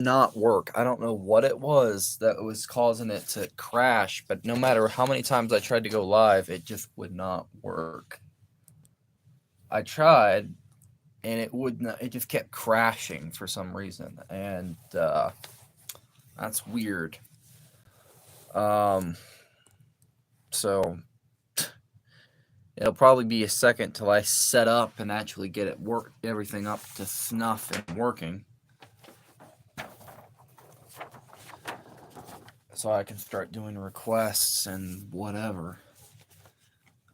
not work. I don't know what it was that was causing it to crash, but no matter how many times I tried to go live, it just would not work. I tried, and it would not. It just kept crashing for some reason, and that's weird. Um, so it'll probably be a second till I set up and actually get it work everything up to snuff and working, so I can start doing requests and whatever.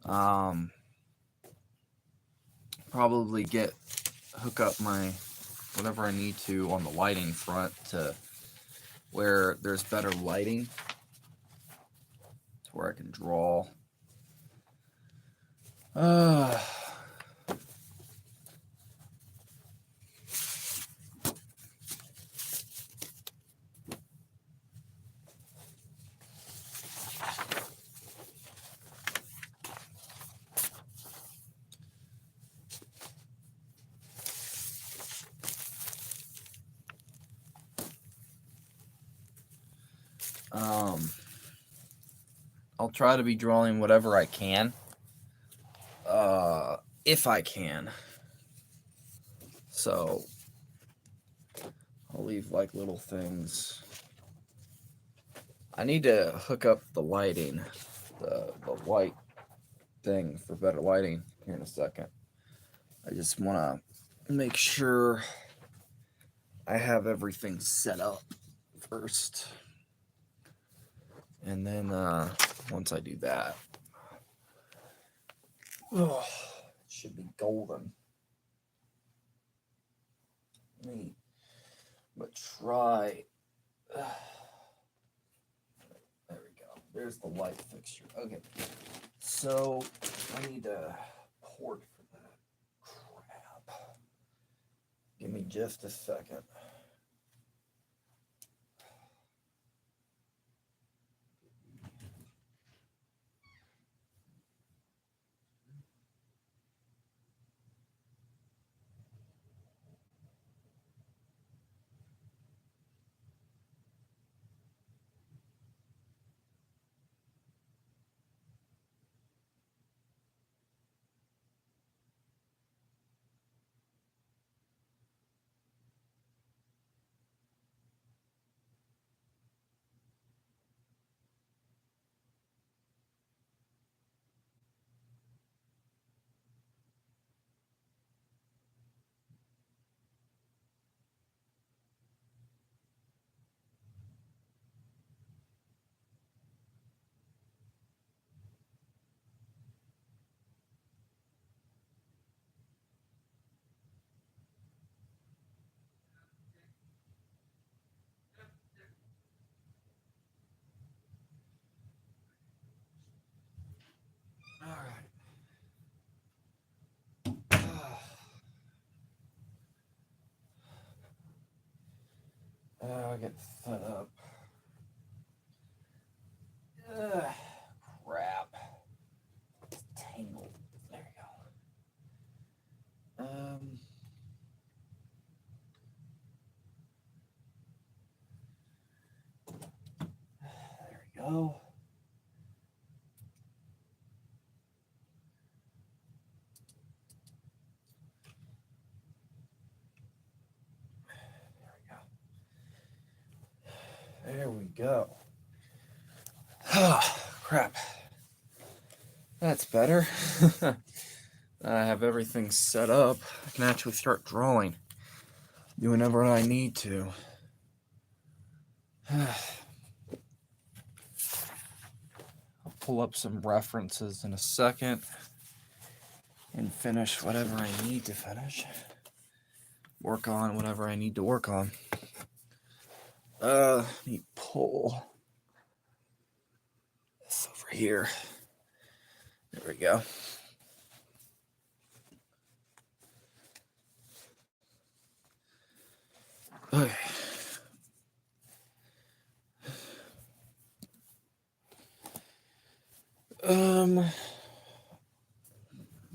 Um, Probably get hook up my whatever I need to on the lighting front to where there's better lighting to where I can draw. Uh, um, I'll try to be drawing whatever I can, if I can. So I'll leave like little things. I need to hook up the lighting, the white thing for better lighting here in a second. I just want to make sure I have everything set up first. And then once I do that, oh, it should be golden. Let me try. There we go. There's the light fixture. Okay. So I need a port for that crap. Give me just a second. All right. I get fed up. Ugh, crap. It's tangled. There you go. There we go. There we go. Oh, crap. That's better. I have everything set up. I can actually start drawing. Do whenever I need to. I'll pull up some references in a second and finish whatever I need to finish. Work on whatever I need to work on. Let me pull this over here. There we go. Okay.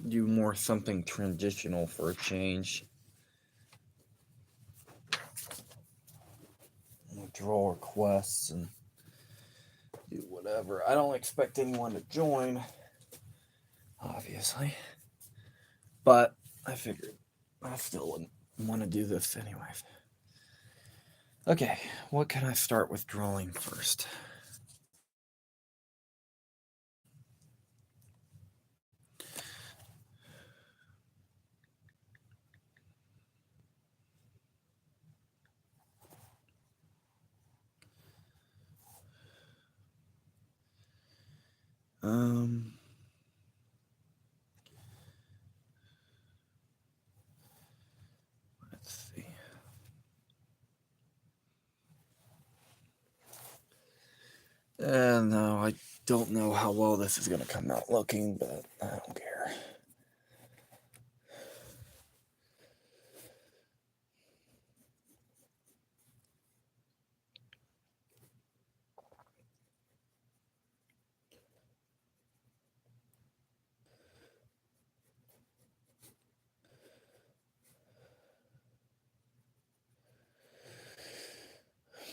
Do more something transitional for a change. draw requests and do whatever. I don't expect anyone to join, obviously, but I figured I still wouldn't want to do this anyway. Okay, what can I start with drawing first? Let's see. No, I don't know how well this is going to come out looking, but I don't care.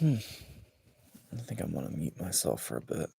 I think I'm going to mute myself for a bit.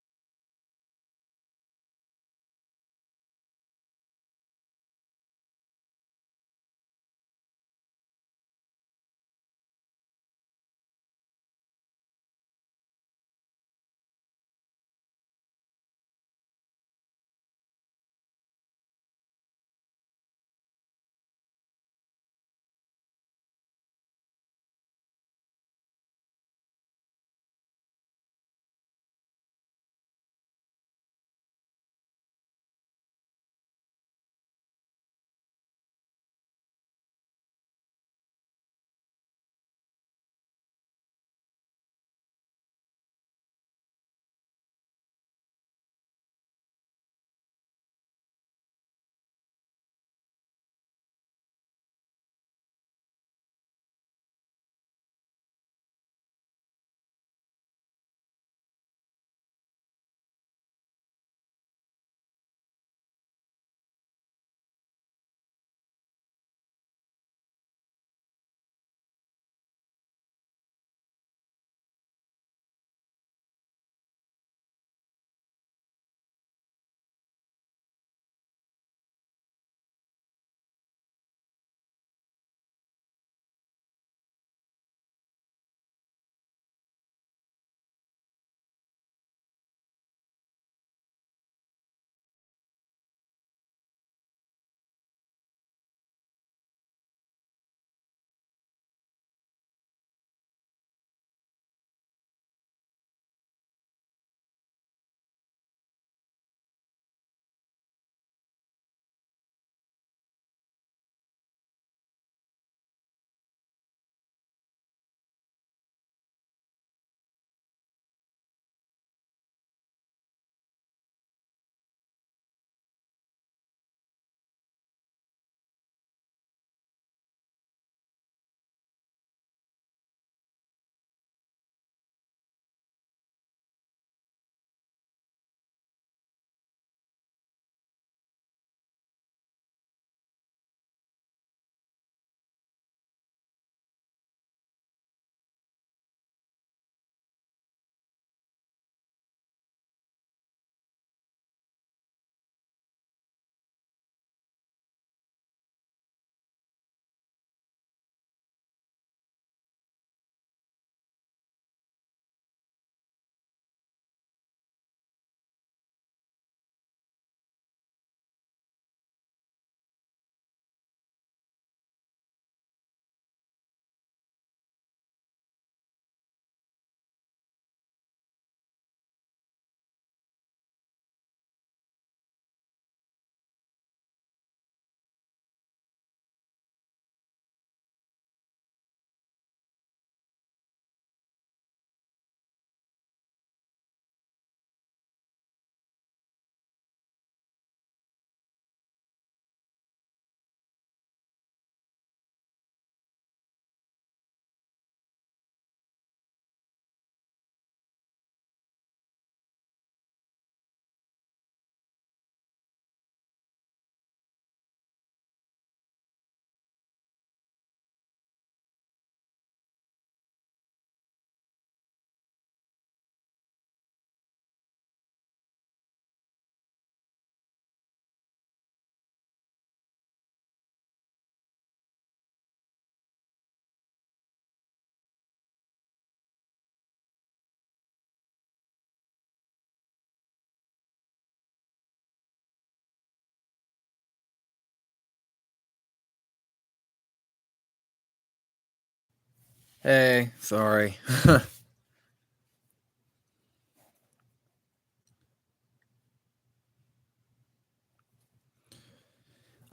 Hey, sorry.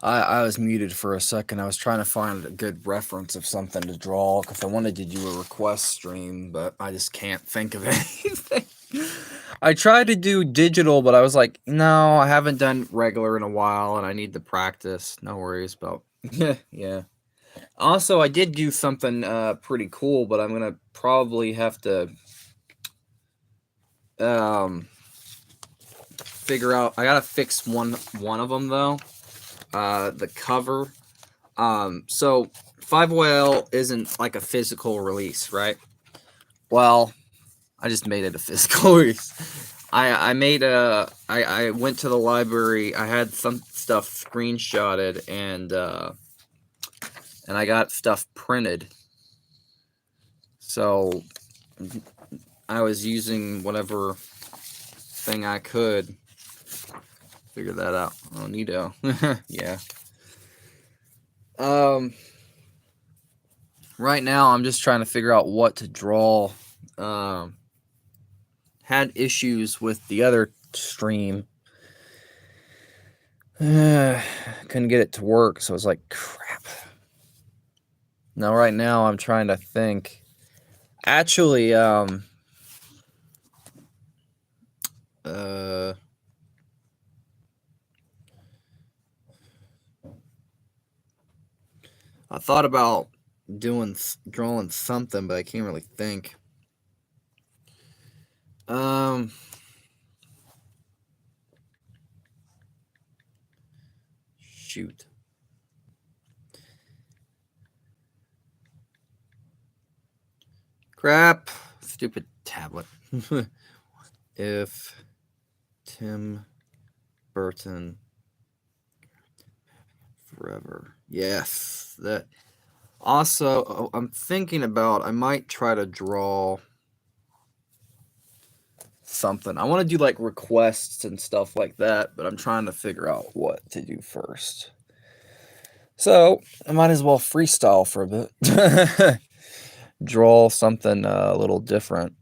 I was muted for a second. I was trying to find a good reference of something to draw because I wanted to do a request stream, but I just can't think of anything. I tried to do digital, but I was like, no, I haven't done regular in a while, and I need to practice. No worries about. Yeah. Also, I did do something pretty cool, but I'm gonna probably have to figure out. I gotta fix one of them though. The cover. So 5OL isn't like a physical release, right? Well, I just made it a physical release. I made a. I went to the library. I had some stuff screenshotted and I got stuff printed. So I was using whatever thing I could. Figure that out. Oh, neato. Yeah. Right now I'm just trying to figure out what to draw. Had issues with the other stream. Couldn't get it to work, so I was like, crap. Now right now I'm trying to think. Actually, I thought about drawing something, but I can't really think. Shoot. Crap. Stupid tablet. If Tim Burton forever. Yes. That. Also, I'm thinking about I might try to draw something. I want to do like requests and stuff like that, but I'm trying to figure out what to do first. So I might as well freestyle for a bit. Draw something a little different.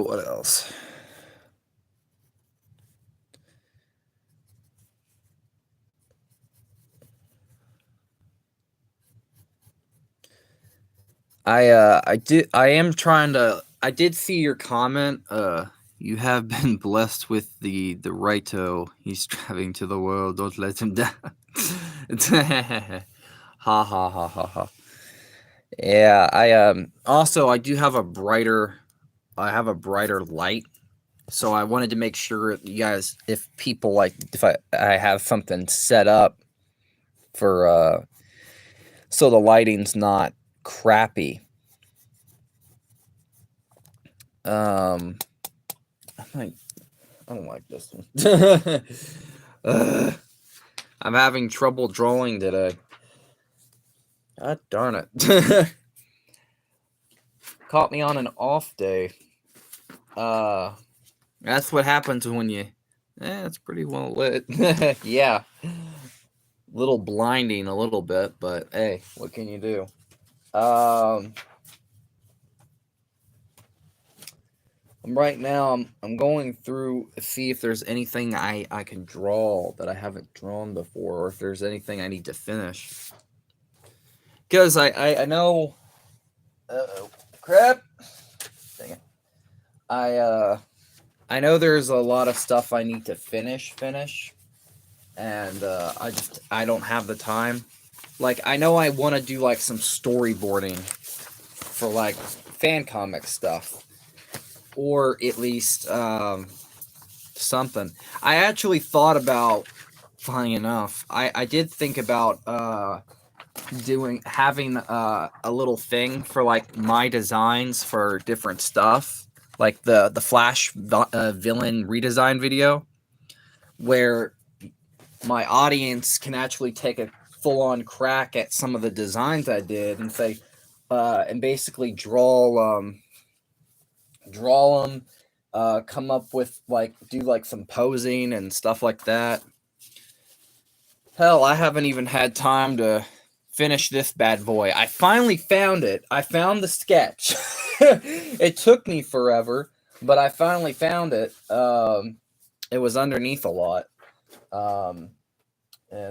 What else? I did see your comment. You have been blessed with the Raito. He's traveling to the world. Don't let him down. Ha ha ha ha ha. Yeah, also I do have a brighter light. So I wanted to make sure you guys, if people like, if I have something set up for so the lighting's not crappy. I don't like this one. I'm having trouble drawing today. God darn it. Caught me on an off day. That's what happens when you. It's pretty well lit. Yeah. Little blinding a little bit, but hey, what can you do? Right now I'm going through to see if there's anything I can draw that I haven't drawn before, or if there's anything I need to finish. Because I know. Crap. Dang it. I know there's a lot of stuff I need to finish, and I don't have the time. Like, I know I want to do like some storyboarding for like fan comic stuff, or at least something. I actually thought about, funny enough, I did think about having a little thing for like my designs for different stuff, like the Flash villain redesign video, where my audience can actually take a full-on crack at some of the designs I did and say, and basically draw them come up with like do like some posing and stuff like that. Hell, I haven't even had time to finish this bad boy. I finally found it. I found the sketch. It took me forever, but I finally found it. It was underneath a lot. And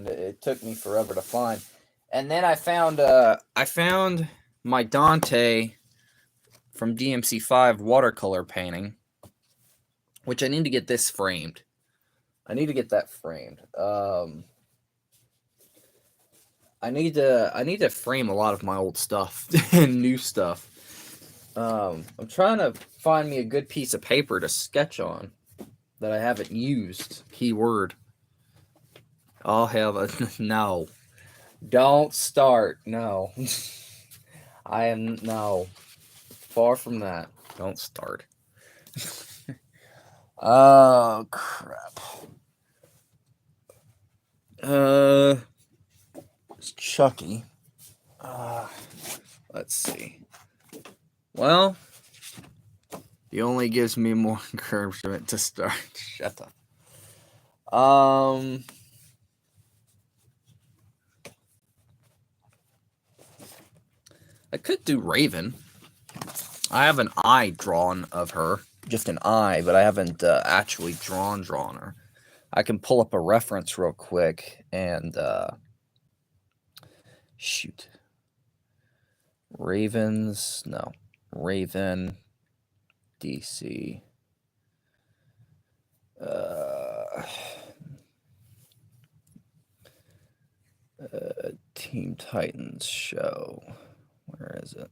it took me forever to find. And then I found my Dante from DMC5 watercolor painting, which I need to get this framed. I need to get that framed. I need to frame a lot of my old stuff and new stuff. I'm trying to find me a good piece of paper to sketch on that I haven't used. Keyword. I'll have a no. Don't start. No. I am no. Far from that. Don't start. Oh crap. It's Chucky. Let's see. Well, he only gives me more encouragement to start. Shut up. I could do Raven. I have an eye drawn of her. Just an eye, but I haven't actually drawn her. I can pull up a reference real quick and shoot. Ravens, no. Raven, DC. Teen Titans show. Where is it?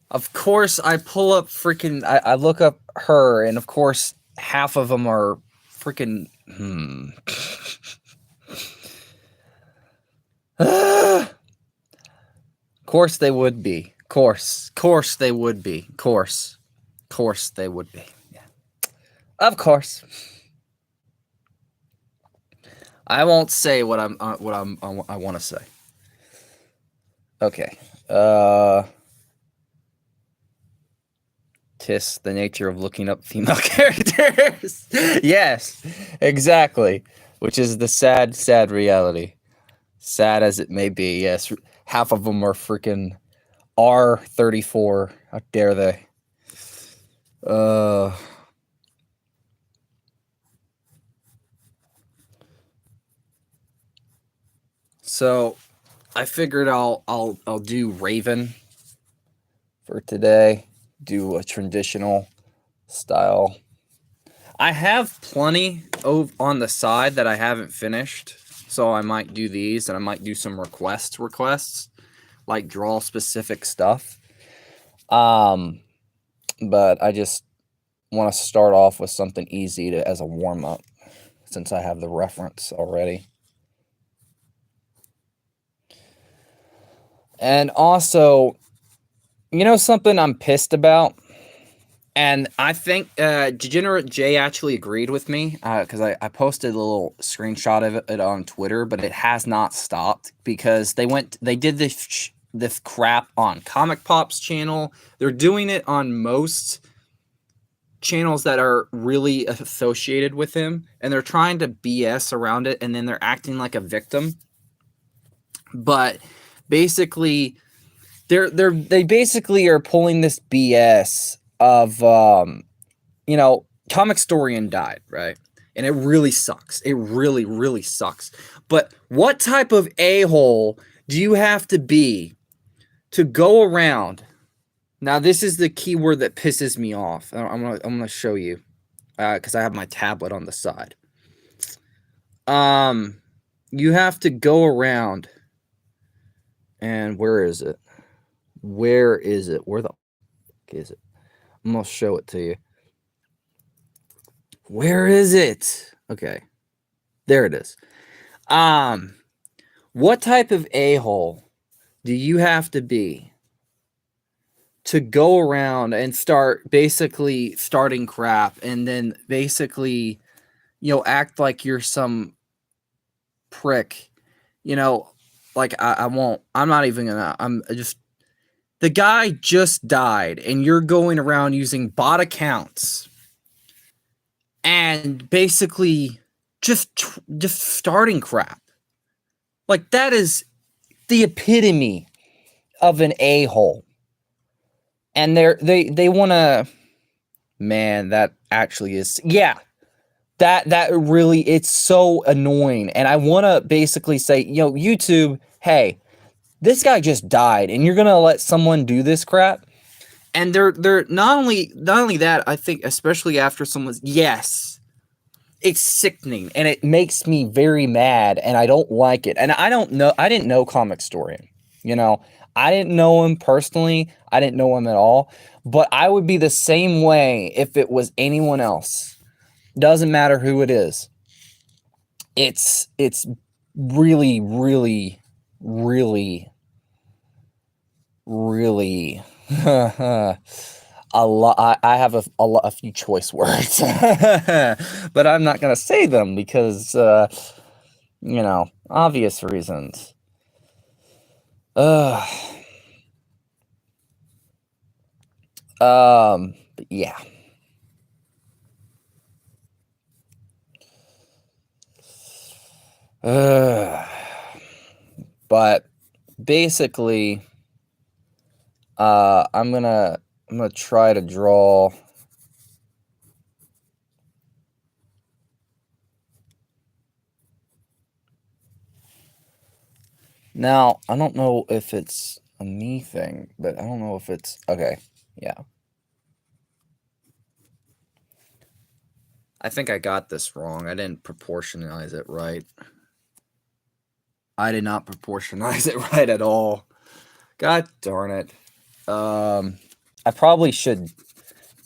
Of course, I pull up freaking. I look up her, and of course, half of them are freaking. Of course they would be. Course they would be. Course they would be. Yeah. Of course. I won't say what I want to say. Okay. Tis the nature of looking up female characters. Yes, exactly. Which is the sad reality. Sad as it may be, yes. Half of them are freaking R34. How dare they? So I figured I'll do Raven for today. Do a traditional style. I have plenty on the side that I haven't finished, so I might do these, and I might do some requests, like draw specific stuff. But I just want to start off with something easy as a warm up, since I have the reference already. And also, you know something I'm pissed about? And I think Degenerate J actually agreed with me because I posted a little screenshot of it on Twitter, but it has not stopped because they did this crap on Comic Pop's channel. They're doing it on most channels that are really associated with him, and they're trying to BS around it, and then they're acting like a victim. But basically, they basically are pulling this BS of Comic Storian died, right? And it really sucks. It really, really sucks. But what type of a-hole do you have to be to go around? Now, this is the key word that pisses me off. I'm gonna show you because I have my tablet on the side. You have to go around, and where is it? Where is it? Where the fuck is it? I'm gonna show it to you. Where is it? Okay. There it is. What type of a-hole do you have to be to go around and start basically starting crap and then basically, act like you're some prick, like I'm not even gonna, The guy just died, and you're going around using bot accounts and basically just starting crap. Like, that is the epitome of an a-hole. And they want to, man, that actually is, yeah. That really, it's so annoying. And I want to basically say, YouTube, hey, this guy just died, and you're gonna let someone do this crap. And they're not only that, I think, especially after someone's, yes, it's sickening, and it makes me very mad, and I don't like it. And I didn't know Comic Historian. I didn't know him personally. I didn't know him at all. But I would be the same way if it was anyone else. Doesn't matter who it is. It's really, really, really, really a lot. I have a few choice words, but I'm not gonna say them because obvious reasons. But yeah. But basically, I'm gonna try to draw. Now, I don't know if it's a me thing, but I don't know if it's okay. Yeah. I think I got this wrong. I didn't proportionize it right. I did not proportionize it right at all. God darn it. I probably should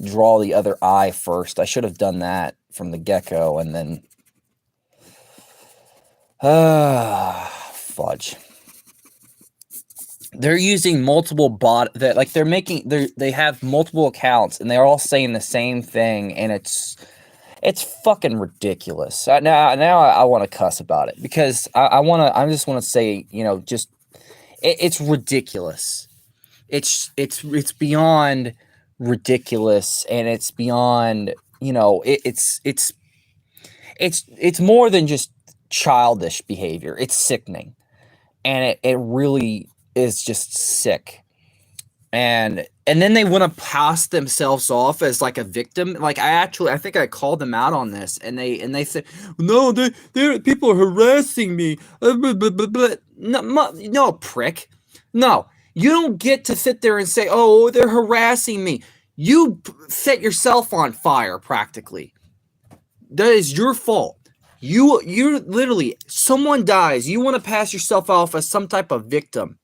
draw the other eye first. I should have done that from the get-go, and then fudge. They're using multiple they have multiple accounts, and they're all saying the same thing, and it's fucking ridiculous. Now I want to cuss about it because I just want to say, it's ridiculous. It's beyond ridiculous, and it's beyond, it's more than just childish behavior. It's sickening, and it really is just sick. And then they want to pass themselves off as like a victim. Like, I think I called them out on this, and they said, no, they're people are harassing me. No, prick. No, you don't get to sit there and say, oh, they're harassing me. You set yourself on fire, practically. That is your fault. You're literally, someone dies, you want to pass yourself off as some type of victim,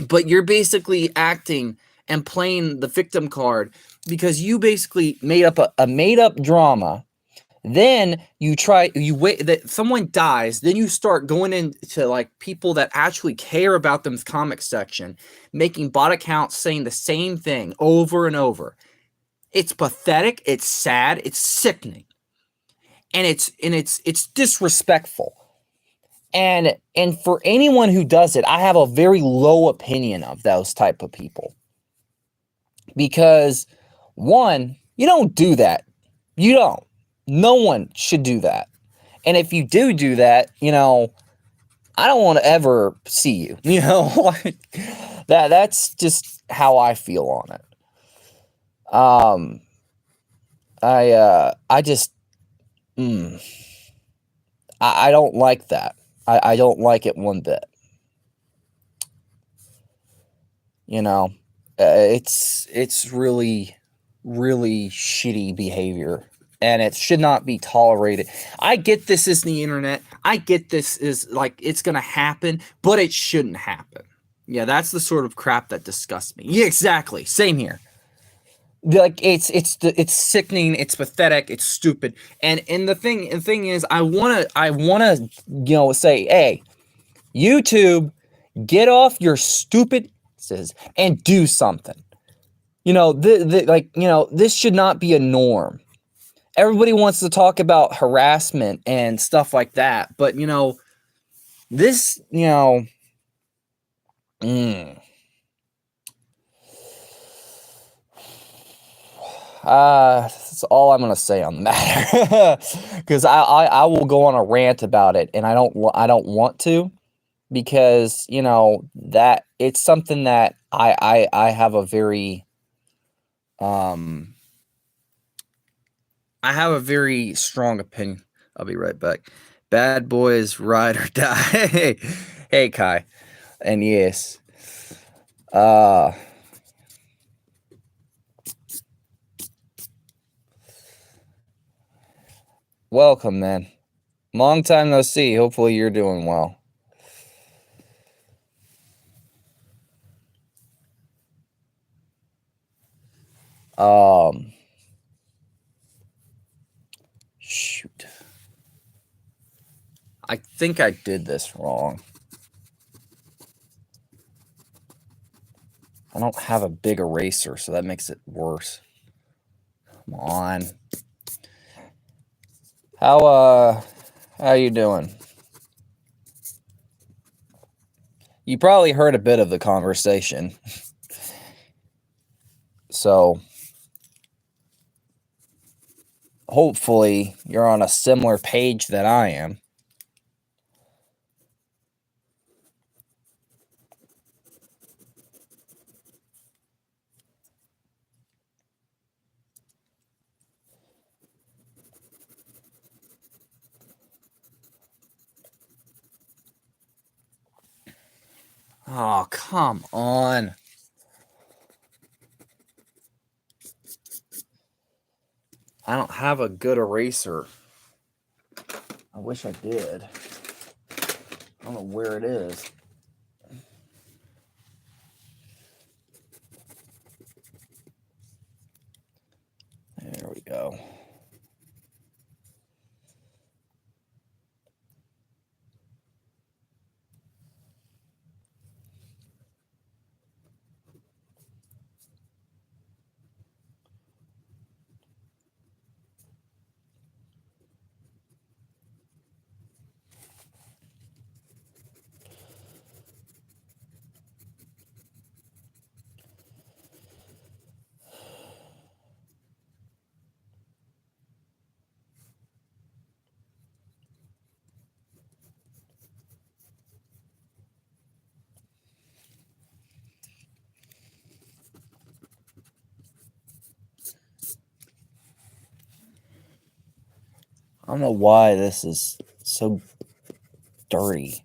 but you're basically acting and playing the victim card because you basically made up a made-up drama. Then you wait that someone dies, then you start going into like people that actually care about them's comic section, making bot accounts saying the same thing over and over. It's pathetic, it's sad, it's sickening. And it's disrespectful. And for anyone who does it, I have a very low opinion of those type of people. Because, one, you don't do that. You don't. No one should do that. And if you do that, I don't want to ever see you. That's just how I feel on it. I just I don't like that. I don't like it one bit. It's really, really shitty behavior, and it should not be tolerated. I get this is the internet. I get this is like it's gonna happen, but it shouldn't happen. Yeah, that's the sort of crap that disgusts me. Yeah, exactly. Same here. Like, it's sickening, it's pathetic, it's stupid. And the thing is, I wanna say, hey, YouTube, get off your stupid and do something. This should not be a norm. Everybody wants to talk about harassment and stuff like that, but this, That's all I'm gonna say on the matter. Because I will go on a rant about it, and I don't want to, because that it's something that I have a very um I have a very strong opinion. I'll be right back. Bad boys ride or die. Hey Kai, and yes, uh, welcome, man. Long time no see. Hopefully you're doing well. Um, shoot. I think I did this wrong. I don't have a big eraser, so that makes it worse. Come on. How you doing? You probably heard a bit of the conversation. So, hopefully you're on a similar page that I am. Oh, come on. I don't have a good eraser. I wish I did. I don't know where it is. There we go. I don't know why this is so dirty.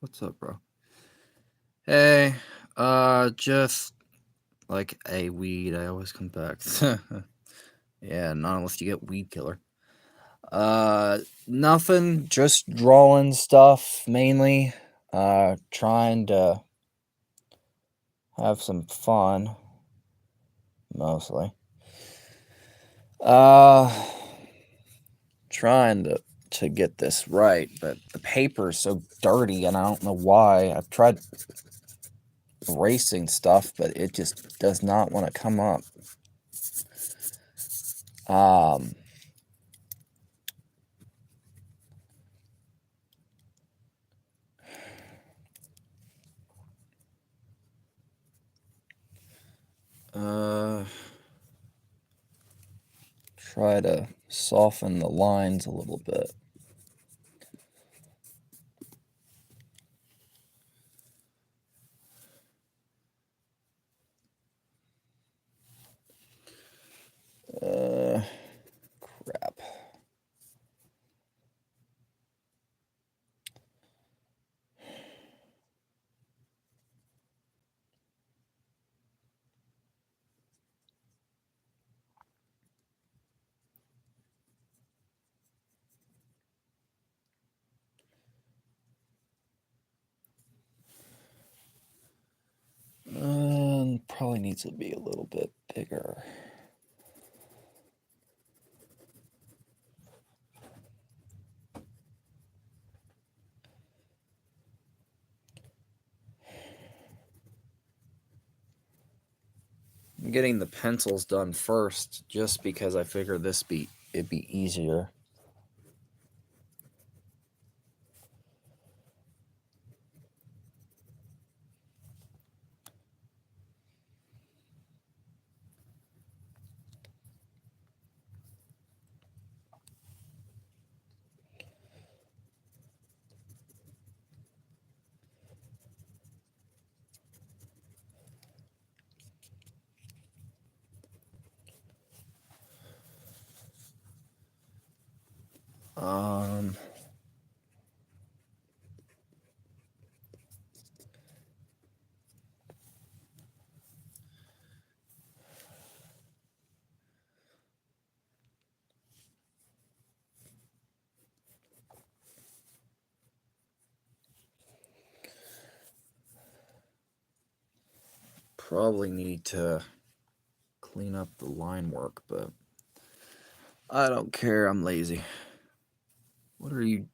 What's up, bro? Hey, just like a weed. I always come back. Yeah, not unless you get weed killer. Nothing. Just drawing stuff mainly. Trying to have some fun, mostly. Trying to get this right, but the paper is so dirty, and I don't know why. I've tried erasing stuff, but it just does not want to come up. Try to soften the lines a little bit. Crap. Probably needs to be a little bit bigger. I'm getting the pencils done first, just because I figure it'd be easier. Probably need to clean up the line work, but I don't care. I'm lazy. What are you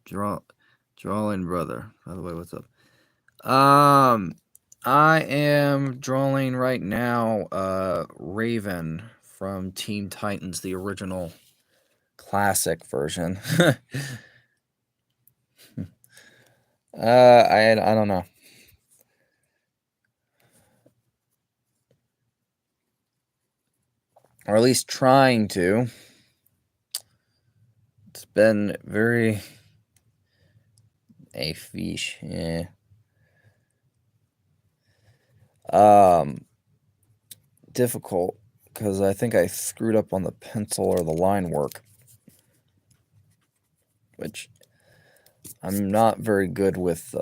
drawing, brother? By the way, what's up? I am drawing right now Raven from Teen Titans, the original classic version. I don't know. Or at least trying to. It's been very a fish, yeah. Difficult because I think I screwed up on the pencil or the line work, which I'm not very good with.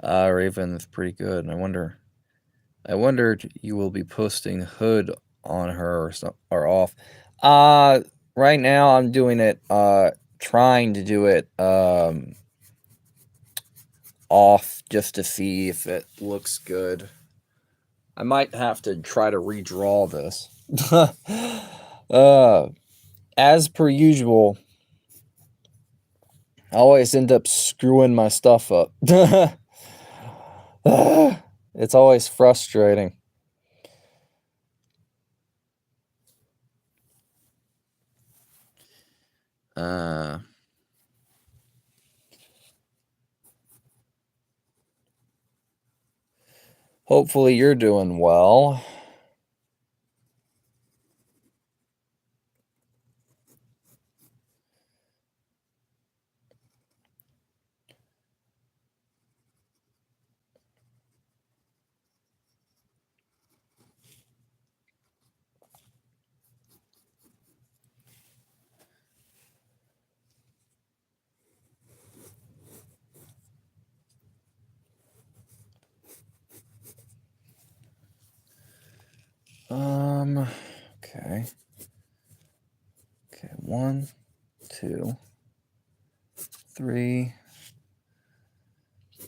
Raven is pretty good. I wondered you will be posting Hood on her or off. Right now I'm doing it. Trying to do it off just to see if it looks good. I might have to try to redraw this. As per usual, I always end up screwing my stuff up. It's always frustrating. Hopefully you're doing well. Okay. Okay, 1, 2, 3,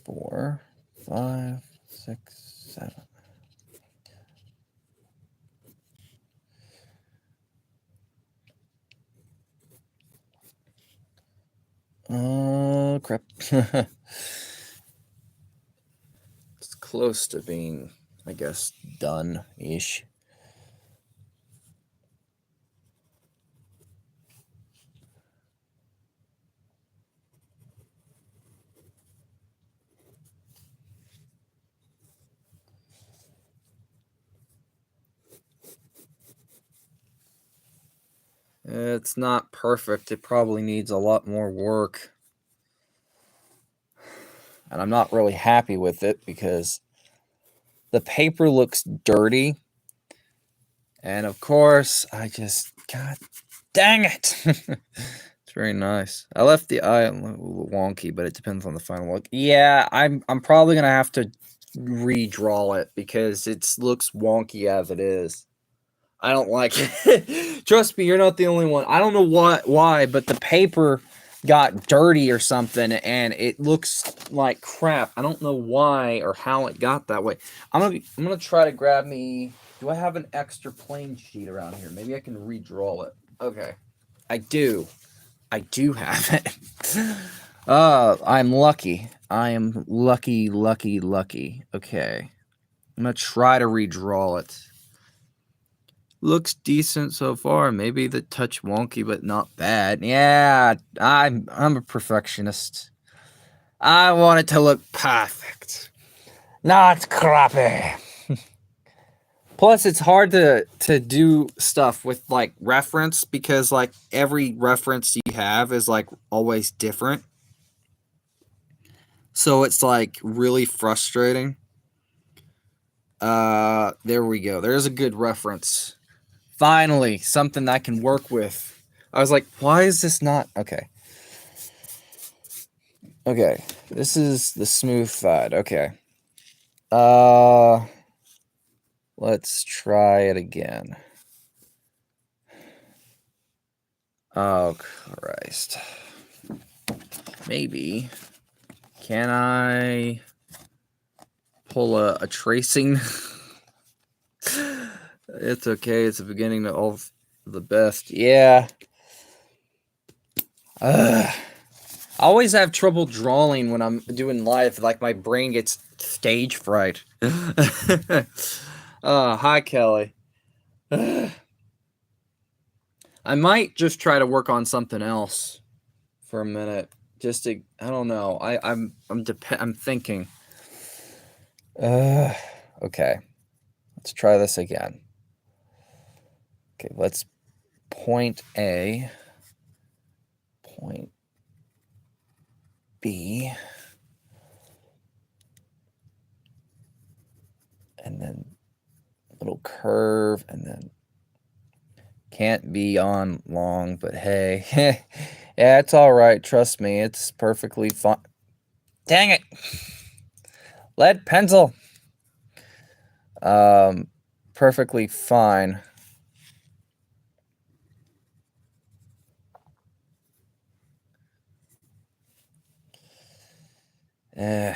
4, 5, 6, 7. Oh, crap. It's close to being, I guess, done-ish. It's not perfect. It probably needs a lot more work. And I'm not really happy with it because the paper looks dirty. And of course, God dang it. It's very nice. I left the eye a little wonky, but it depends on the final look. Yeah, I'm probably going to have to redraw it because it looks wonky as it is. I don't like it. Trust me, you're not the only one. I don't know why, but the paper got dirty or something, and it looks like crap. I don't know why or how it got that way. I'm gonna try to grab me. Do I have an extra plain sheet around here? Maybe I can redraw it. Okay, I do. I do have it. I'm lucky. I am lucky. Okay, I'm gonna try to redraw it. Looks decent so far. Maybe the touch wonky, but not bad. Yeah, I'm a perfectionist. I want it to look perfect, not crappy. Plus, it's hard to do stuff with like reference because like every reference you have is like always different. So it's like really frustrating. There we go. There's a good reference. Finally, something I can work with. I was like, why is this not? Okay. Okay. This is the smooth side. Okay. Let's try it again. Oh, Christ. Maybe. Can I pull a tracing? It's okay. It's the beginning of all the best. Yeah. I always have trouble drawing when I'm doing live. Like my brain gets stage fright. Hi, Kelly. I might just try to work on something else for a minute. Just to, I don't know. I'm thinking. Okay. Let's try this again. Okay, let's point A, point B, and then a little curve, and then can't be on long, but hey. Yeah, it's all right. Trust me, it's perfectly fine. Dang it. Lead pencil. Perfectly fine. Eh.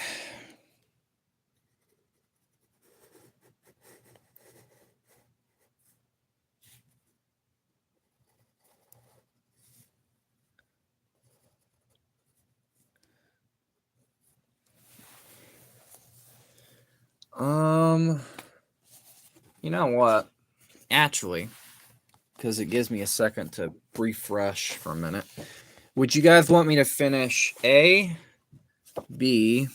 You know what? Actually, because it gives me a second to refresh for a minute. Would you guys want me to finish A, B,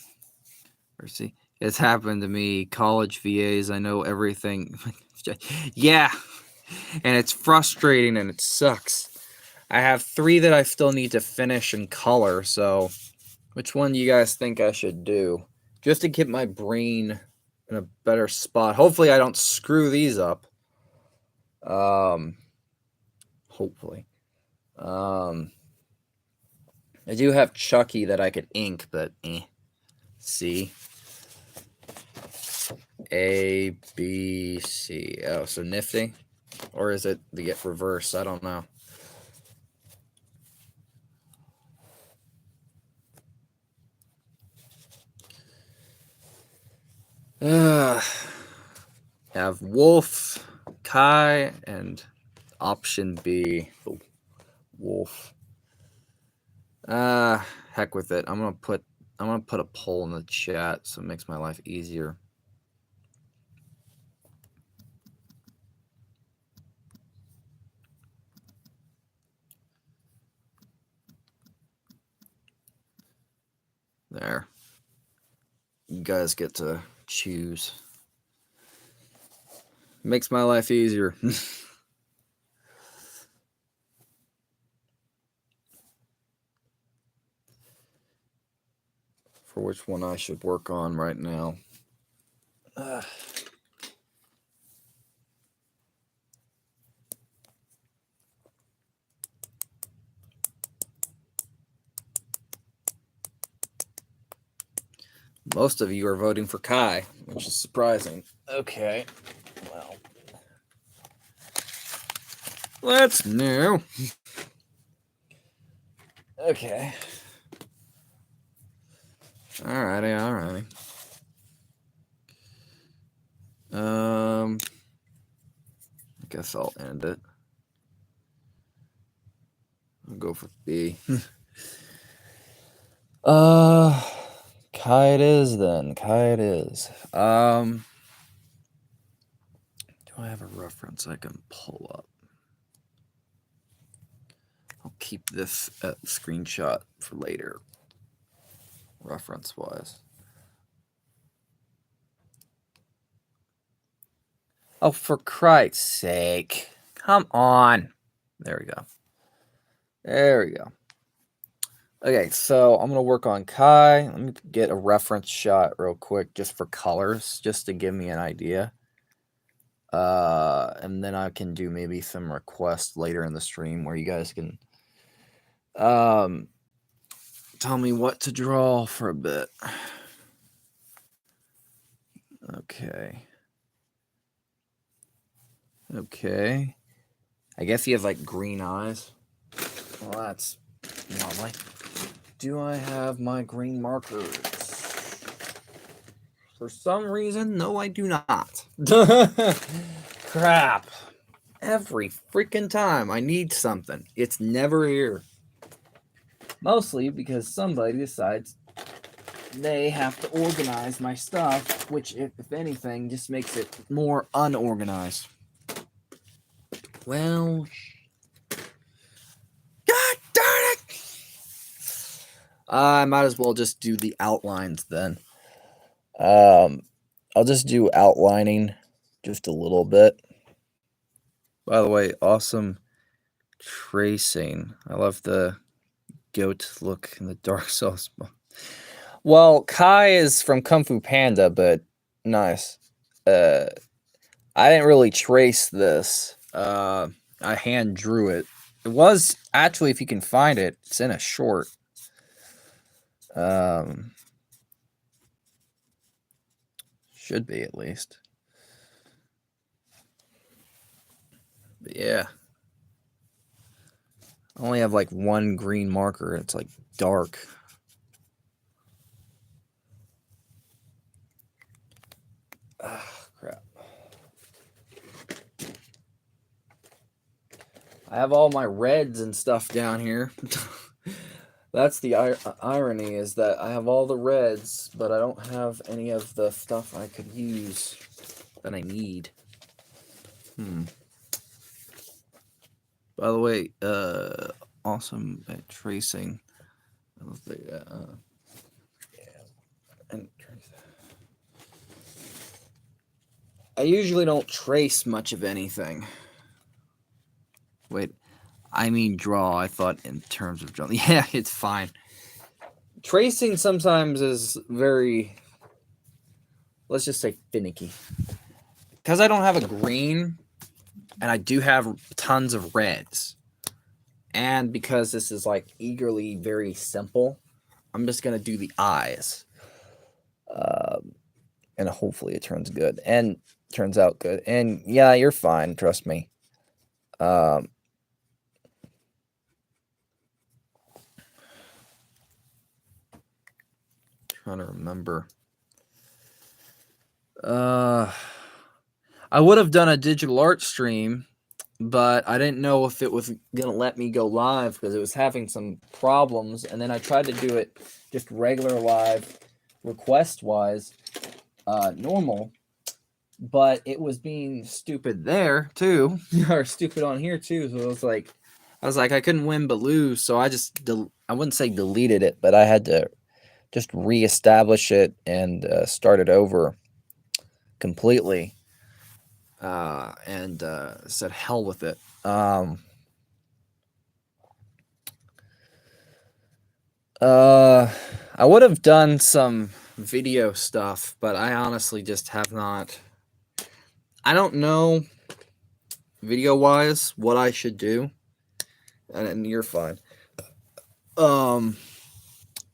or C? It's happened to me. College VAs, I know everything. Yeah, and it's frustrating and it sucks. I have 3 that I still need to finish in color, so which one do you guys think I should do? Just to get my brain in a better spot. Hopefully I don't screw these up. Hopefully. I do have Chucky that I could ink, but C. A, B, C. Oh, so nifty? Or is it to get reversed? I don't know. Have Wolf, Kai, and option B, the Wolf. Heck with it. I'm gonna put a poll in the chat so it makes my life easier. There. You guys get to choose. Makes my life easier. For which one I should work on right now. Most of you are voting for Kai, which is surprising. Okay. Well. That's new. Okay. Alrighty. I guess I'll end it. I'll go for B. Kai it is then. Kai it is. Do I have a reference I can pull up? I'll keep this screenshot for later, reference-wise. Oh, for Christ's sake. Come on. There we go. Okay, so I'm going to work on Kai. Let me get a reference shot real quick just for colors, just to give me an idea. And then I can do maybe some requests later in the stream where you guys can tell me what to draw for a bit. Okay. I guess he has like green eyes. Well, that's lovely. Do I have my green markers? For some reason, no, I do not. Crap. Every freaking time I need something, it's never here. Mostly because somebody decides they have to organize my stuff, which, if anything, just makes it more unorganized. Well, God darn it! I might as well just do the outlines then. I'll just do outlining just a little bit. By the way, awesome tracing. I love the goat look in the Dark Souls. Well, Kai is from Kung Fu Panda, but nice. I didn't really trace this. I hand drew it. It was actually, if you can find it, it's in a short. Should be at least. But yeah. I only have like one green marker. It's like dark. Crap. I have all my reds and stuff down here. That's the irony, is that I have all the reds, but I don't have any of the stuff I could use that I need. By the way, awesome at tracing. I usually don't trace much of anything. Wait, I mean draw. I thought in terms of draw. Yeah, it's fine. Tracing sometimes is very, let's just say, finicky. Because I don't have a green, and I do have tons of reds. And because this is like eagerly very simple, I'm just going to do the eyes. And hopefully it turns good. And turns out good. And yeah, you're fine. Trust me. Trying to remember. Uh, I would have done a digital art stream, but I didn't know if it was gonna let me go live because it was having some problems. And then I tried to do it just regular live, request wise, normal, but it was being stupid there too, or stupid on here too. So I was like, I couldn't win but lose. So I just, I wouldn't say deleted it, but I had to just reestablish it and start it over completely. And said hell with it. I would have done some video stuff, but I honestly just have not. I don't know video wise what I should do, and you're fine.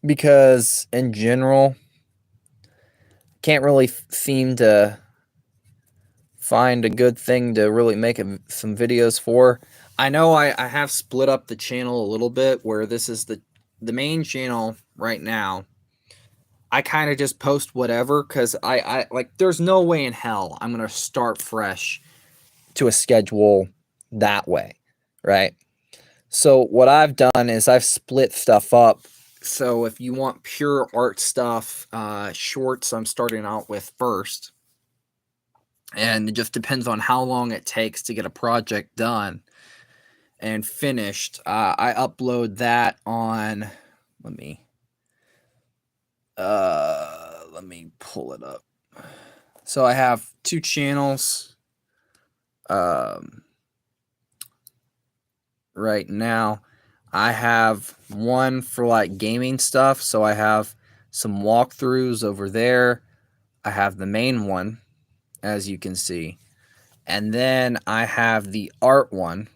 Because in general, can't really seem to find a good thing to really make some videos for. I know I have split up the channel a little bit where this is the main channel right now. I kind of just post whatever because I like there's no way in hell I'm gonna start fresh to a schedule that way, right? So what I've done is I've split stuff up. So if you want pure art stuff, shorts I'm starting out with first. And it just depends on how long it takes to get a project done and finished. I upload that on, let me pull it up. So I have two channels right now. I have one for like gaming stuff, so I have some walkthroughs over there. I have the main one, as you can see, and then I have the art one,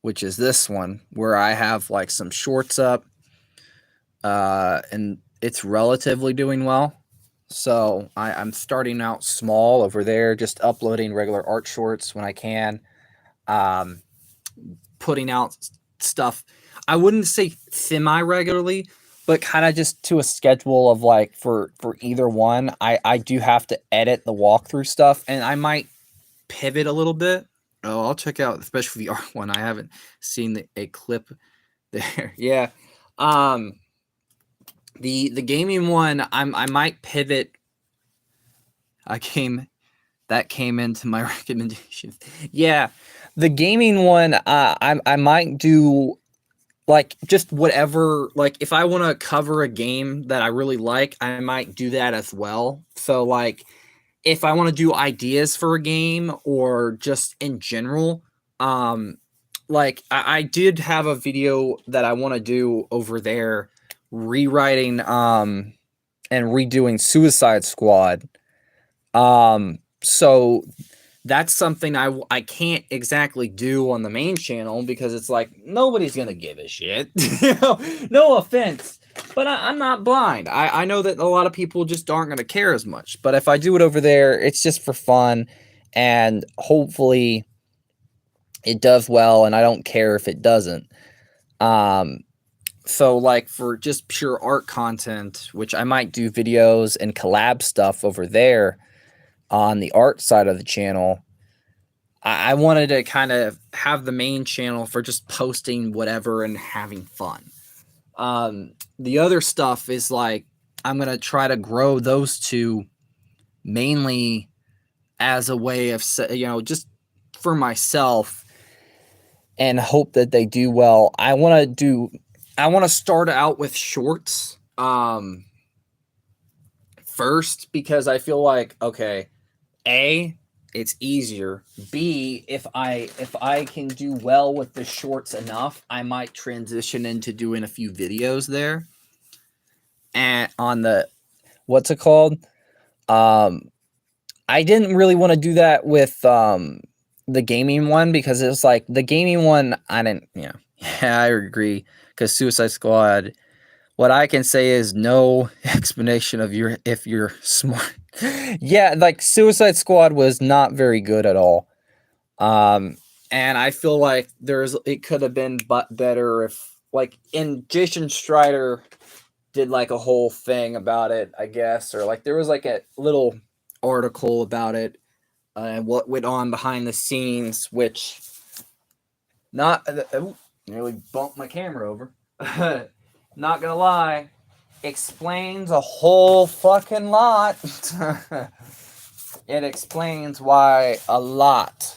which is this one, where I have like some shorts up, and it's relatively doing well. So I'm starting out small over there, just uploading regular art shorts when I can, putting out stuff. I wouldn't say semi-regularly, but kind of just to a schedule of like for either one. I do have to edit the walkthrough stuff, and I might pivot a little bit. Oh, I'll check out, especially the art one. I haven't seen a clip there. Yeah. The gaming one, I might pivot. That came into my recommendations. Yeah, the gaming one, I might do like just whatever. Like if I want to cover a game that I really like, I might do that as well. So like if I want to do ideas for a game or just in general, like I did have a video that I want to do over there, rewriting and redoing Suicide Squad. So that's something I can't exactly do on the main channel because it's like nobody's gonna give a shit. No offense, but I'm not blind. I know that a lot of people just aren't gonna care as much. But if I do it over there, it's just for fun, and hopefully it does well, and I don't care if it doesn't. So like for just pure art content, which I might do videos and collab stuff over there on the art side of the channel, I wanted to kind of have the main channel for just posting whatever and having fun. The other stuff is like I'm going to try to grow those two mainly as a way of, just for myself and hope that they do well. I want to start out with shorts first because I feel like, okay, A, it's easier. B, if I can do well with the shorts enough, I might transition into doing a few videos there. And on the, what's it called? I didn't really want to do that with the gaming one because it's like the gaming one I didn't, yeah, I agree, because Suicide Squad, what I can say is no explanation of if you're smart. Yeah, like Suicide Squad was not very good at all. And I feel like it could have been better if like in Jason Strider did like a whole thing about it, I guess, or like there was like a little article about it and what went on behind the scenes, which not nearly bumped my camera over. Not gonna lie, explains a whole fucking lot. It explains why a lot,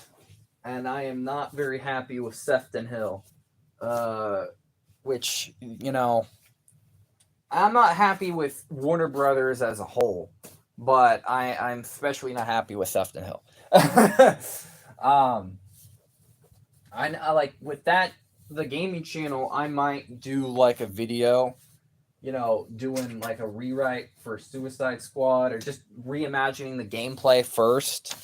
and I am not very happy with Sefton Hill, which I'm not happy with Warner Brothers as a whole, but I'm especially not happy with Sefton Hill. I like with that the gaming channel. I might do like a video, doing like a rewrite for Suicide Squad or just reimagining the gameplay first,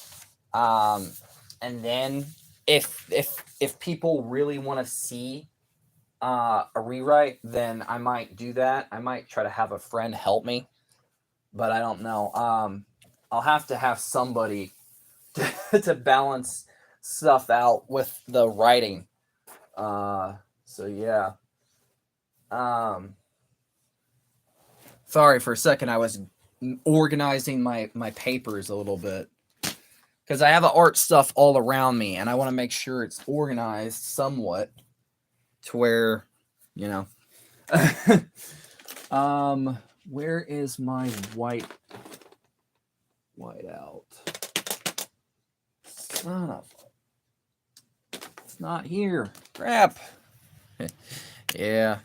and then if people really want to see a rewrite, then I might do that. I might try to have a friend help me, but I don't know. I'll have to have somebody to balance stuff out with the writing. So yeah. Sorry for a second. I was organizing my papers a little bit because I have art stuff all around me, and I want to make sure it's organized somewhat to where, where is my white out? Son of it's not here. Crap. Yeah.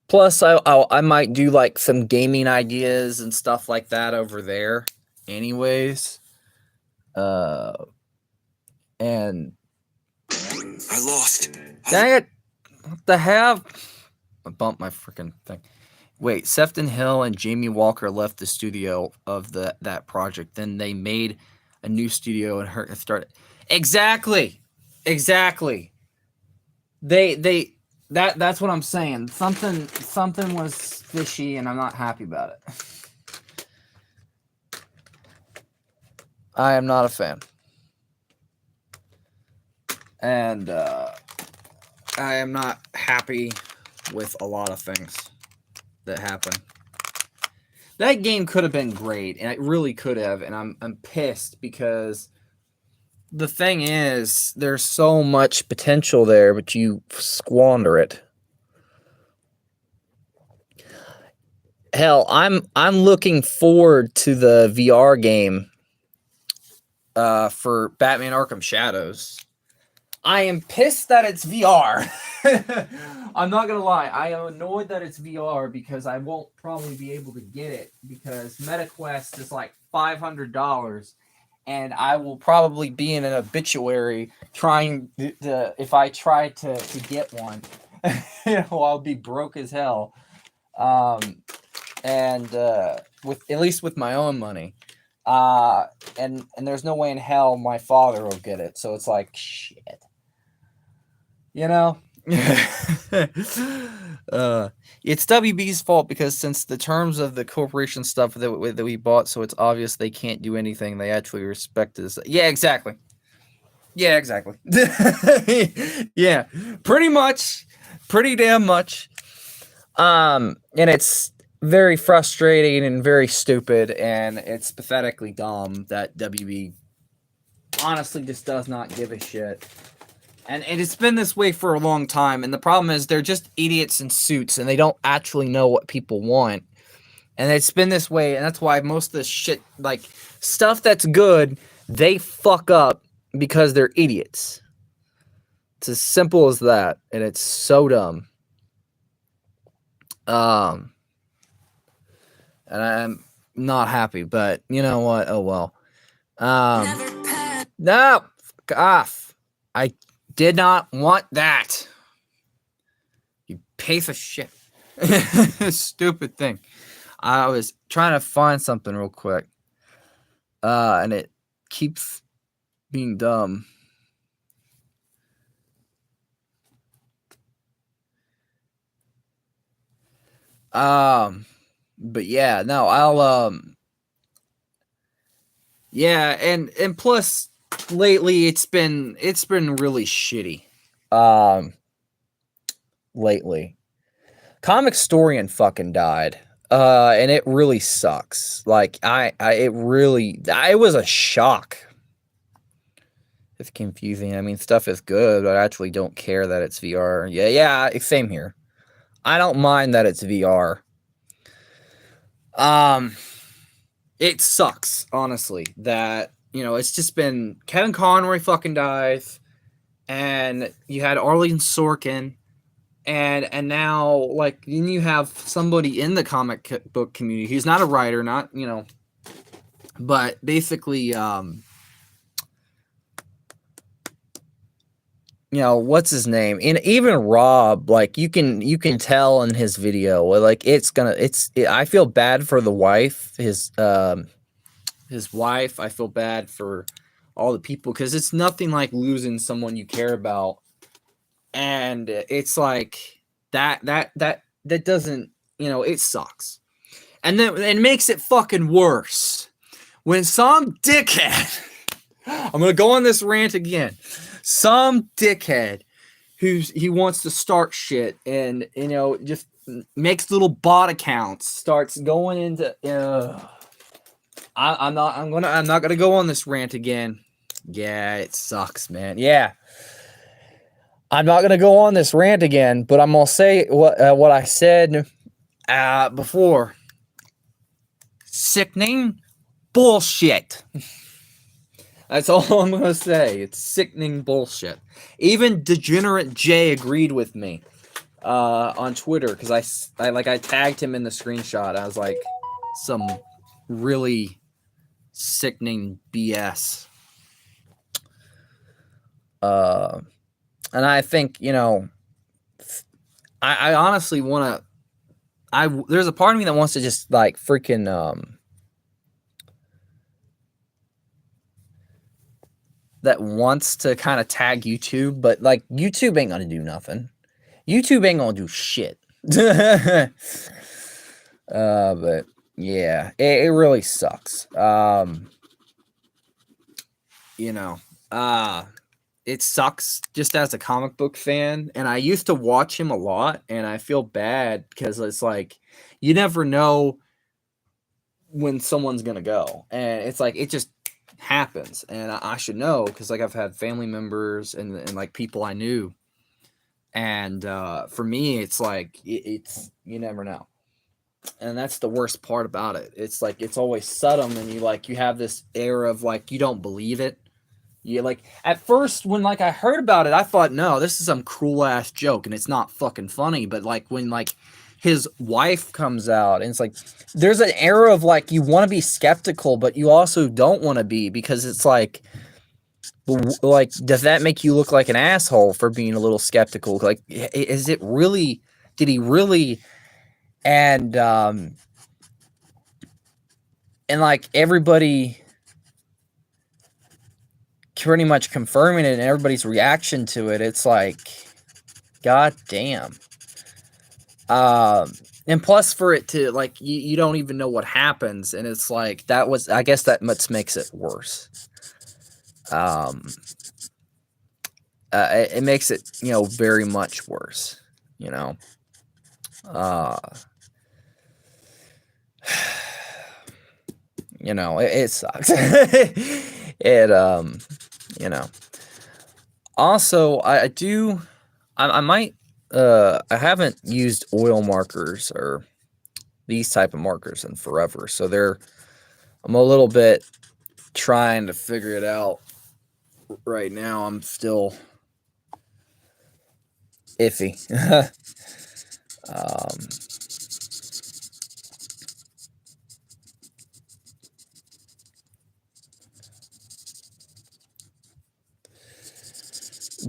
Plus, I might do like some gaming ideas and stuff like that over there, anyways. And I lost. Dang it! What the hell? I bumped my freaking thing. Wait, Sefton Hill and Jamie Walker left the studio of that project. Then they made a new studio and started. Exactly. That's what I'm saying. Something was fishy, and I'm not happy about it. I am not a fan. And I am not happy with a lot of things that happen. That game could have been great, and it really could have, and I'm pissed because the thing is, there's so much potential there, but you squander it. Hell, I'm looking forward to the VR game for Batman Arkham Shadows. I am pissed that it's VR. I'm not gonna lie. I am annoyed that it's VR because I won't probably be able to get it because MetaQuest is like $500, and I will probably be in an obituary trying to if I try to get one. I'll be broke as hell. And with at least with my own money. And there's no way in hell my father will get it. So it's like shit. It's WB's fault because since the terms of the corporation stuff that we bought, so it's obvious they can't do anything. They actually respect us. Yeah, exactly. Yeah, pretty much, pretty damn much. And it's very frustrating and very stupid, and it's pathetically dumb that WB honestly just does not give a shit. And it's been this way for a long time, and the problem is they're just idiots in suits, and they don't actually know what people want. And it's been this way, and that's why most of the shit, like, stuff that's good, they fuck up because they're idiots. It's as simple as that, and it's so dumb. And I'm not happy, but you know what? Oh, well. No! Fuck off. I did not want that. You piece of shit. Stupid thing. I was trying to find something real quick. And it keeps being dumb. But yeah, no, I'll yeah, and plus lately it's been really shitty. Lately. Comicstorian fucking died. And it really sucks. Like it was a shock. It's confusing. I mean, stuff is good, but I actually don't care that it's VR. Yeah, same here. I don't mind that it's VR. It sucks, honestly, that, it's just been Kevin Conroy fucking dies, and you had Arlene Sorkin, and now, like, then you have somebody in the comic book community who's not a writer, not, but basically, what's his name? And even Rob, like, you can tell in his video, like, I feel bad for the wife, his wife. I feel bad for all the people, because it's nothing like losing someone you care about. And it's like that doesn't, it sucks. And then it makes it fucking worse when some dickhead, I'm going to go on this rant again. Some dickhead he wants to start shit and, just makes little bot accounts, starts going into, I'm not gonna go on this rant again. Yeah, it sucks, man. Yeah, I'm not gonna go on this rant again, but I'm gonna say what I said before. Sickening bullshit. That's all I'm gonna say. It's sickening bullshit. Even Degenerate Jay agreed with me on Twitter, because I tagged him in the screenshot. I was like, some really sickening BS. And I think, I honestly want to. There's a part of me that wants to just like freaking that wants to kind of tag YouTube, but like YouTube ain't gonna do nothing. YouTube ain't gonna do shit. But yeah, it really sucks. It sucks just as a comic book fan, and I used to watch him a lot, and I feel bad because it's like you never know when someone's gonna go, and it's like it just happens, and I should know, because like I've had family members and like people I knew, and for me it's like it's you never know, and that's the worst part about it. It's like it's always sudden, and you have this air of like you don't believe it. Yeah, like at first when like I heard about it, I thought, no, this is some cruel ass joke and it's not fucking funny. But like when like his wife comes out, and it's like there's an era of like you want to be skeptical, but you also don't want to be, because it's like does that make you look like an asshole for being a little skeptical? Like, is it really? Did he really? And like everybody pretty much confirming it, and everybody's reaction to it, it's like, god damn. And plus for it to like you don't even know what happens, and it's like I guess that much makes it worse. It makes it very much worse, it sucks. Also, I might, I haven't used oil markers or these type of markers in forever. So I'm a little bit trying to figure it out right now. I'm still iffy.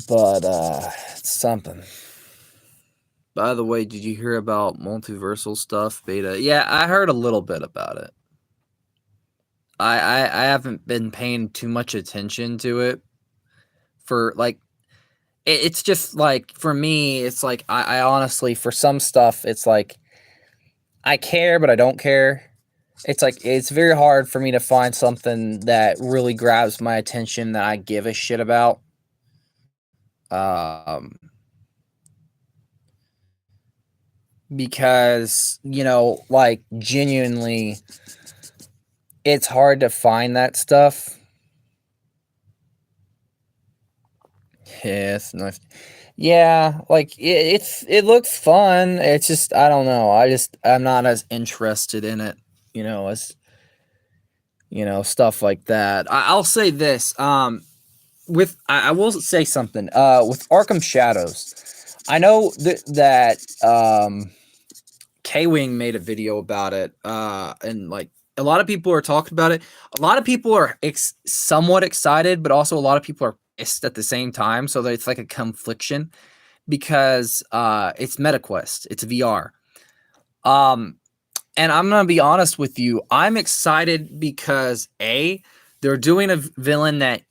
But it's something. By the way, did you hear about multiversal stuff beta? Yeah, I heard a little bit about it. I haven't been paying too much attention to it. For like, it's just like, for me, it's like I honestly, for some stuff, it's like I care, but I don't care. It's like it's very hard for me to find something that really grabs my attention that I give a shit about. because, like genuinely, it's hard to find that stuff. Yes, nice. Yeah, like it looks fun. It's just I don't know. I'm not as interested in it, as stuff like that. I'll say this. I will say something. With Arkham Shadows, I know that K Wing made a video about it. And like a lot of people are talking about it. A lot of people are somewhat excited, but also a lot of people are pissed at the same time. So it's like a confliction because it's MetaQuest, it's VR. And I'm gonna be honest with you, I'm excited because they're doing a villain that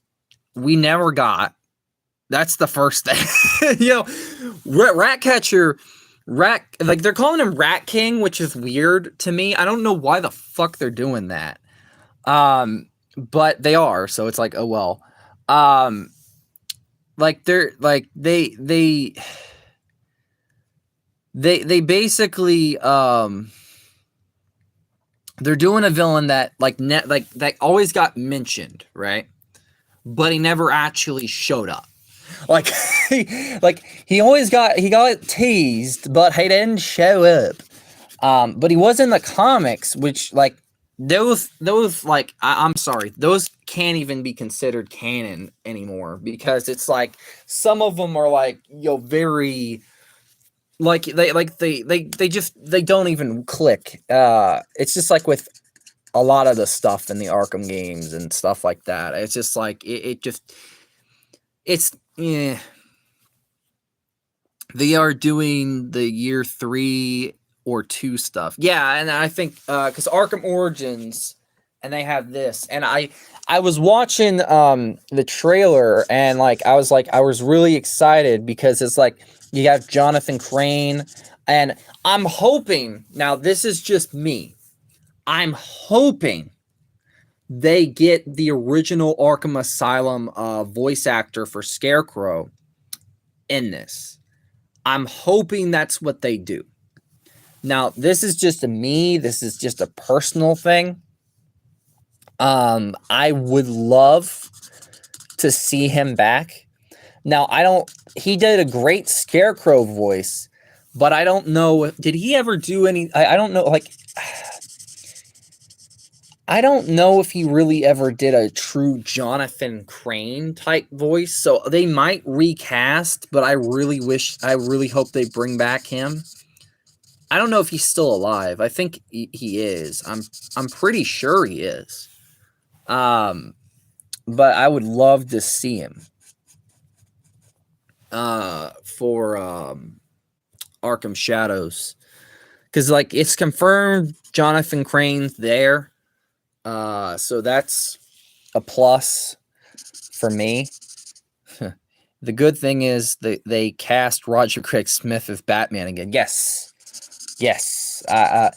we never got. That's the first thing. Ratcatcher, like they're calling him Rat King, which is weird to me. I don't know why the fuck they're doing that. But they are, so it's like, oh well. Like they basically they're doing a villain that like that always got mentioned, right? But he never actually showed up. Like he got teased, but he didn't show up. But he was in the comics, which like those like I'm sorry, those can't even be considered canon anymore because it's like some of them are like very like they don't even click. It's just like with a lot of the stuff in the Arkham games and stuff like that. It's just like it's yeah. They are doing the year 3 or 2 stuff. Yeah, and I think because Arkham Origins, and they have this, and I was watching the trailer, and like I was really excited because it's like you have Jonathan Crane, and I'm hoping, now this is just me, I'm hoping they get the original Arkham Asylum voice actor for Scarecrow in this. I'm hoping that's what they do. Now, this is just this is just a personal thing. I would love to see him back. Now, he did a great Scarecrow voice, but I don't know, did he ever do any, I don't know, like, I don't know if he really ever did a true Jonathan Crane type voice. So they might recast, but I really hope they bring back him. I don't know if he's still alive. I think he is. I'm pretty sure he is. But I would love to see him. For Arkham Shadows. Cause like it's confirmed Jonathan Crane's there. So that's a plus for me. The good thing is they cast Roger Craig Smith as Batman again. Yes. A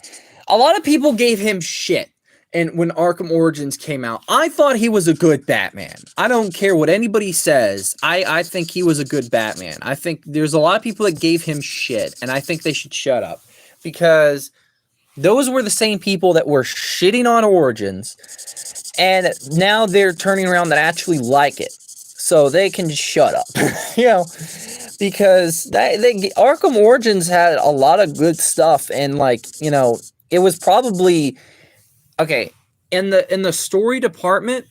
lot of people gave him shit. And when Arkham Origins came out, I thought he was a good Batman. I don't care what anybody says. I think he was a good Batman. I think there's a lot of people that gave him shit, and I think they should shut up. Because those were the same people that were shitting on Origins, and now they're turning around that actually like it. So they can just shut up, because Arkham Origins had a lot of good stuff, and like, it was probably okay in the story department.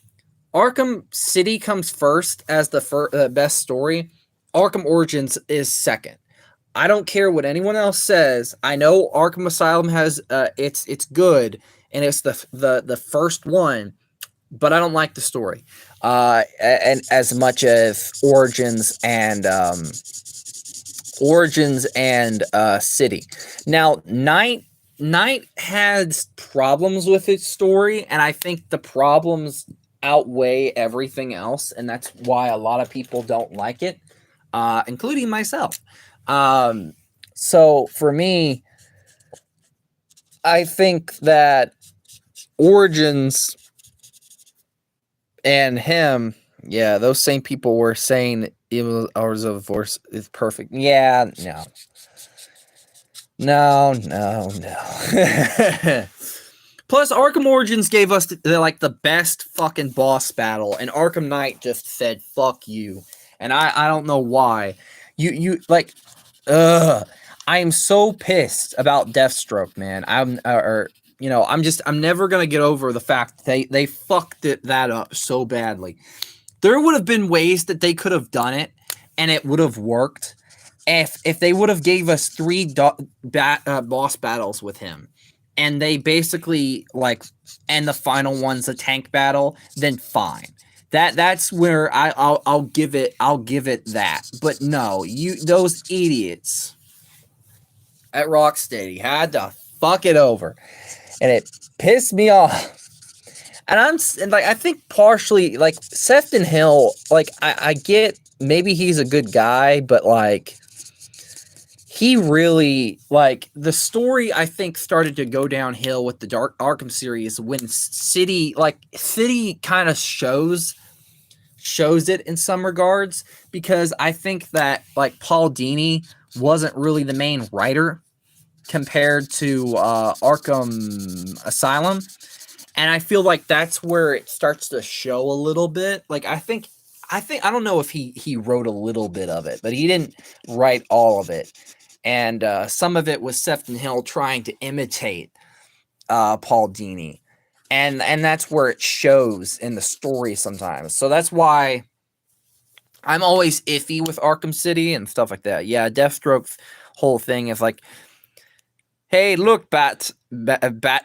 Arkham City comes first as the best story. Arkham Origins is second. I don't care what anyone else says. I know Arkham Asylum has it's good, and it's the first one, but I don't like the story. And as much as Origins and City. Now, Night has problems with its story, and I think the problems outweigh everything else, and that's why a lot of people don't like it, including myself. So for me, I think that Origins and him, yeah, those same people were saying Hours of Force is perfect. Yeah, no. No. Plus, Arkham Origins gave us the best fucking boss battle, and Arkham Knight just said "fuck you," and I don't know why. You like, ugh. I am so pissed about Deathstroke, man. I'm never gonna get over the fact they fucked that up so badly. There would have been ways that they could have done it, and it would have worked if they would have gave us three boss battles with him, and they basically and the final one's a tank battle, then fine. That's where I'll give it that. But no, those idiots at Rocksteady had to fuck it over, and it pissed me off. And I think partially Sefton Hill, I get maybe he's a good guy, but he really the story I think started to go downhill with the Dark Arkham series when City kind of shows it in some regards, because I think that Paul Dini wasn't really the main writer compared to Arkham Asylum. And I feel like that's where it starts to show a little bit. I don't know if he wrote a little bit of it, but he didn't write all of it. And some of it was Sefton Hill trying to imitate Paul Dini. And that's where it shows in the story sometimes. So that's why I'm always iffy with Arkham City and stuff like that. Yeah, Deathstroke's whole thing is hey, look, Bat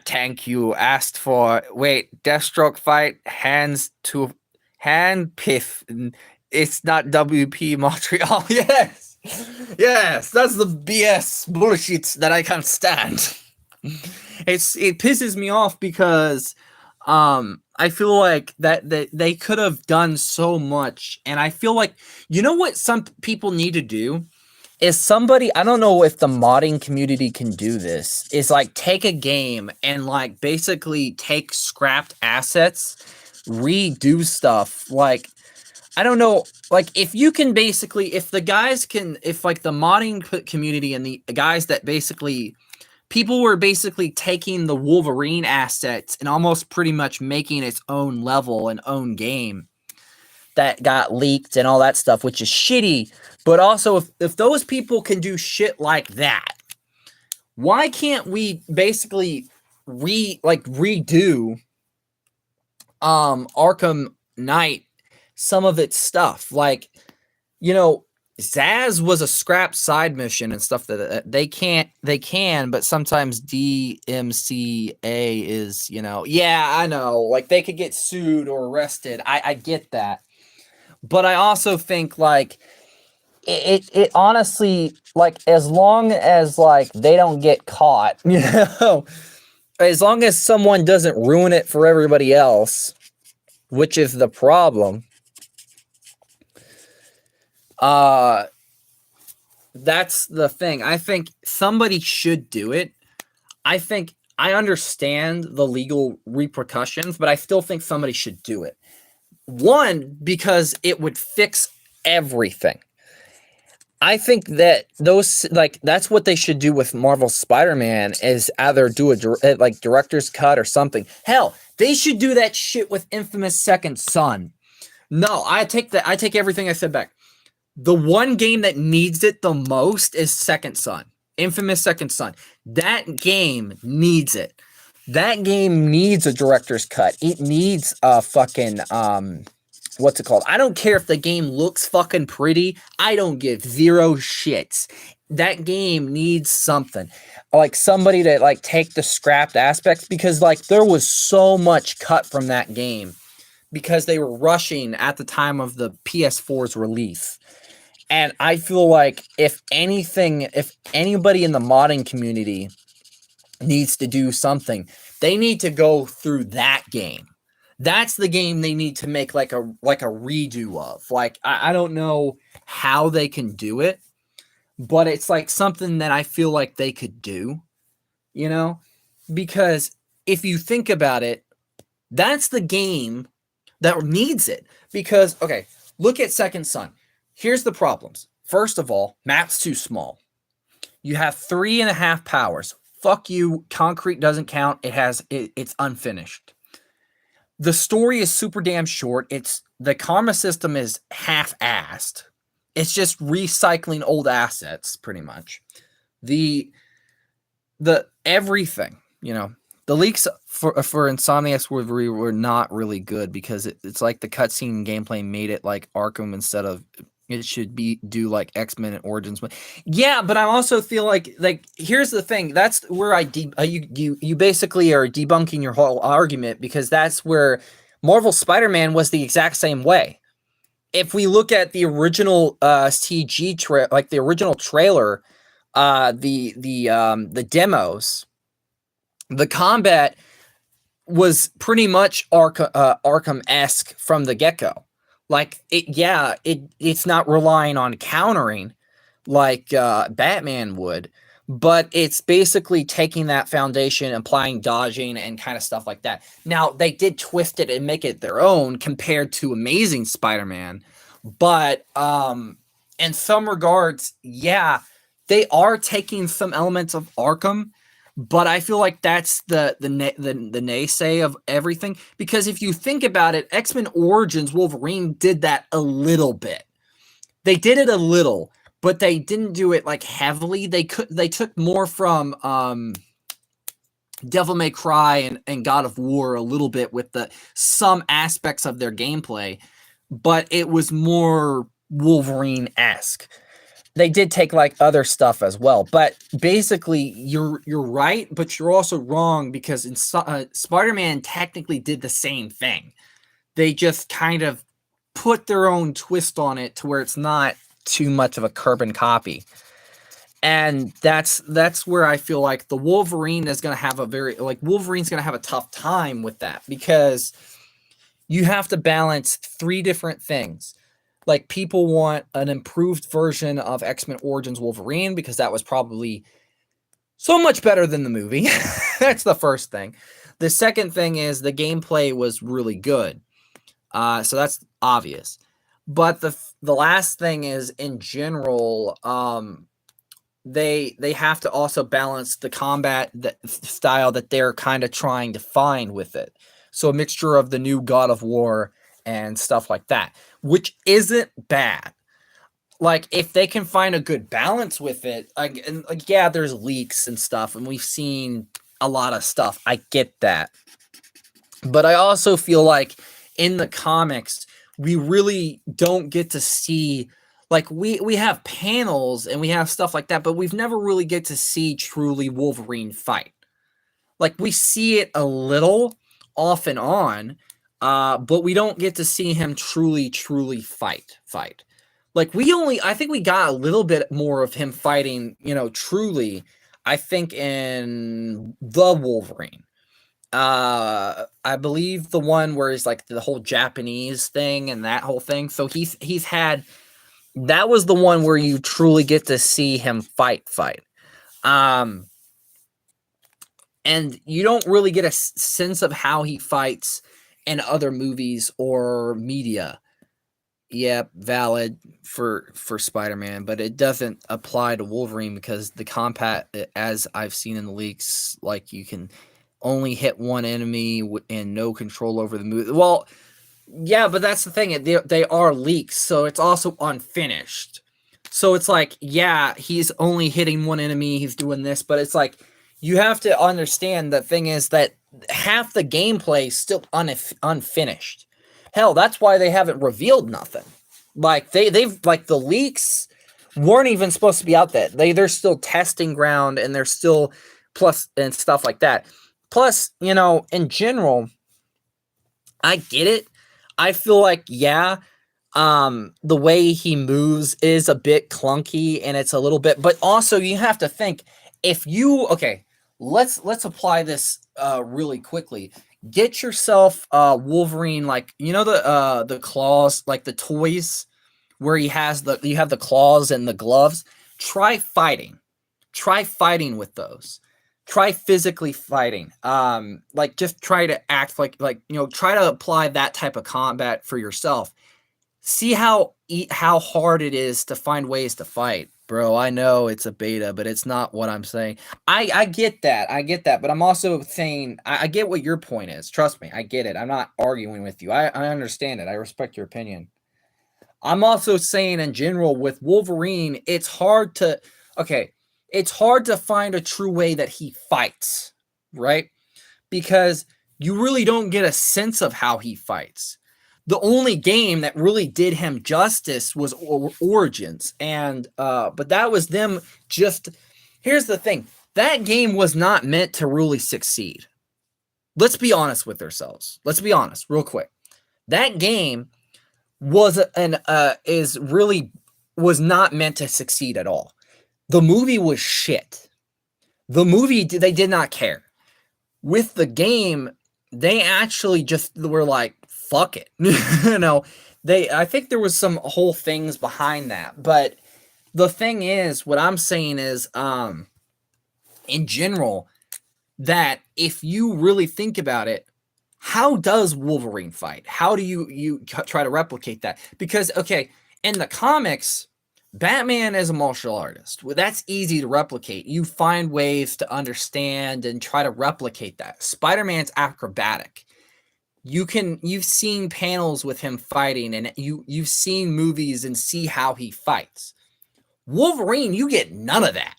Tank, you asked for. Wait, Deathstroke fight, hands to hand, piff. It's not WP Montreal. Yes, that's the BS bullshit that I can't stand. It pisses me off because I feel like that they could have done so much, and I feel like, you know what some people need to do is somebody, I don't know if the modding community can do this, is take a game and basically take scrapped assets, redo stuff. I don't know, if you can basically, if the guys can, if the modding community and the guys that basically, people were basically taking the Wolverine assets and almost pretty much making its own level and own game that got leaked and all that stuff, which is shitty. But also, if those people can do shit like that, why can't we basically redo Arkham Knight, some of its stuff? Zaz was a scrap side mission and stuff that they can, but sometimes DMCA is, yeah, I know, they could get sued or arrested. I get that. But I also think it honestly, as long as they don't get caught, as long as someone doesn't ruin it for everybody else, which is the problem, that's the thing. I think somebody should do it. I think I understand the legal repercussions, but I still think somebody should do it. One, because it would fix everything. I think that that's what they should do with Marvel Spider-Man, is either do a director's cut or something. Hell, they should do that shit with Infamous Second Son. No, I take everything I said back. The one game that needs it the most is Second Son. Infamous Second Son. That game needs it. That game needs a director's cut. It needs a fucking what's it called? I don't care if the game looks fucking pretty. I don't give zero shits. That game needs something. Somebody to take the scrapped aspects, because there was so much cut from that game because they were rushing at the time of the PS4's release. And I feel if anybody in the modding community needs to do something, they need to go through that game. That's the game they need to make a redo of. I don't know how they can do it, but it's something that I feel like they could do, because if you think about it, that's the game that needs it. Because, okay, look at Second Son. Here's the problems. First of all, map's too small. You have 3.5 powers. Fuck you. Concrete doesn't count. It's unfinished. The story is super damn short. The karma system is half-assed. It's just recycling old assets, pretty much. The everything, the leaks for Insomniac's were not really good because it's like the cutscene gameplay made it like Arkham instead of it should do like X-Men and Origins. Yeah, but I also feel like here's the thing. That's where you basically are debunking your whole argument, because that's where Marvel Spider-Man was the exact same way. If we look at the original CG like the original trailer, the demos, the combat was pretty much Arkham-esque from the get-go. Like it's not relying on countering like Batman would, but it's basically taking that foundation, applying dodging and kind of stuff like that. Now, they did twist it and make it their own compared to Amazing Spider-Man, but in some regards, yeah, they are taking some elements of Arkham, but I feel like that's the naysay of everything, because if you think about it, X-Men Origins Wolverine did that a little bit. They did it a little, but they didn't do it like heavily. They took more from Devil May Cry and God of War a little bit with some aspects of their gameplay, but it was more Wolverine-esque. They did take like other stuff as well, but basically you're right, but you're also wrong, because in Spider-Man technically did the same thing. They just kind of put their own twist on it to where it's not too much of a carbon copy. And that's where I feel like the Wolverine is going to have Wolverine's going to have a tough time with that, because you have to balance 3 different things. Like, people want an improved version of X-Men Origins Wolverine because that was probably so much better than the movie. That's the first thing. The second thing is the gameplay was really good. So that's obvious. But the last thing is, in general, they have to also balance the combat style that they're kind of trying to find with it. So a mixture of the new God of War and stuff like that, which isn't bad. Like, if they can find a good balance with it, yeah, there's leaks and stuff, and we've seen a lot of stuff. I get that. But I also feel like in the comics, we really don't get to see, like, we have panels and we have stuff like that, but we've never really get to see truly Wolverine fight. Like, we see it a little off and on, but we don't get to see him truly fight. Like, I think we got a little bit more of him fighting, truly, I think, in the Wolverine. I believe the one where he's like the whole Japanese thing and that whole thing. So he's had, that was the one where you truly get to see him fight. And you don't really get a sense of how he fights in other movies or media. Yeah, valid for Spider-Man, but it doesn't apply to Wolverine, because the combat, as I've seen in the leaks, like, you can only hit one enemy and no control over the move. Well, yeah, but that's the thing. They are leaks, so it's also unfinished. So it's like, yeah, he's only hitting one enemy, he's doing this, but it's like, you have to understand, the thing is that half the gameplay is still unfinished. Hell, that's why they haven't revealed nothing. Like, they've like, the leaks weren't even supposed to be out there. They're still testing ground, and they're still plus and stuff like that. Plus, in general, I get it. I feel like, yeah, the way he moves is a bit clunky, and it's a little bit, but also you have to think, let's apply this really quickly. Get yourself Wolverine, like, the claws, like the toys where you have the claws and the gloves. Try fighting with those. Try physically fighting. Like, just try to act like try to apply that type of combat for yourself. See how hard it is to find ways to fight, bro. I know it's a beta, but it's not what I'm saying. I get that. I get that, but I'm also saying I get what your point is. Trust me, I get it. I'm not arguing with you. I understand it. I respect your opinion. I'm also saying in general with Wolverine, it's hard to it's hard to find a true way that he fights, right? Because you really don't get a sense of how he fights. The only game that really did him justice was Origins, and but that was them just. Here's the thing: that game was not meant to really succeed. Let's be honest with ourselves. Let's be honest, real quick. That game was was not meant to succeed at all. The movie was shit. The movie, they did not care. With the game, they actually just were like, fuck it. I think there was some whole things behind that. But the thing is, what I'm saying is, in general, that if you really think about it, how does Wolverine fight? How do you try to replicate that? Because, okay, in the comics, Batman is a martial artist. Well, that's easy to replicate. You find ways to understand and try to replicate that. Spider-Man's acrobatic. You've seen panels with him fighting, and you've seen movies and see how he fights. Wolverine, you get none of that.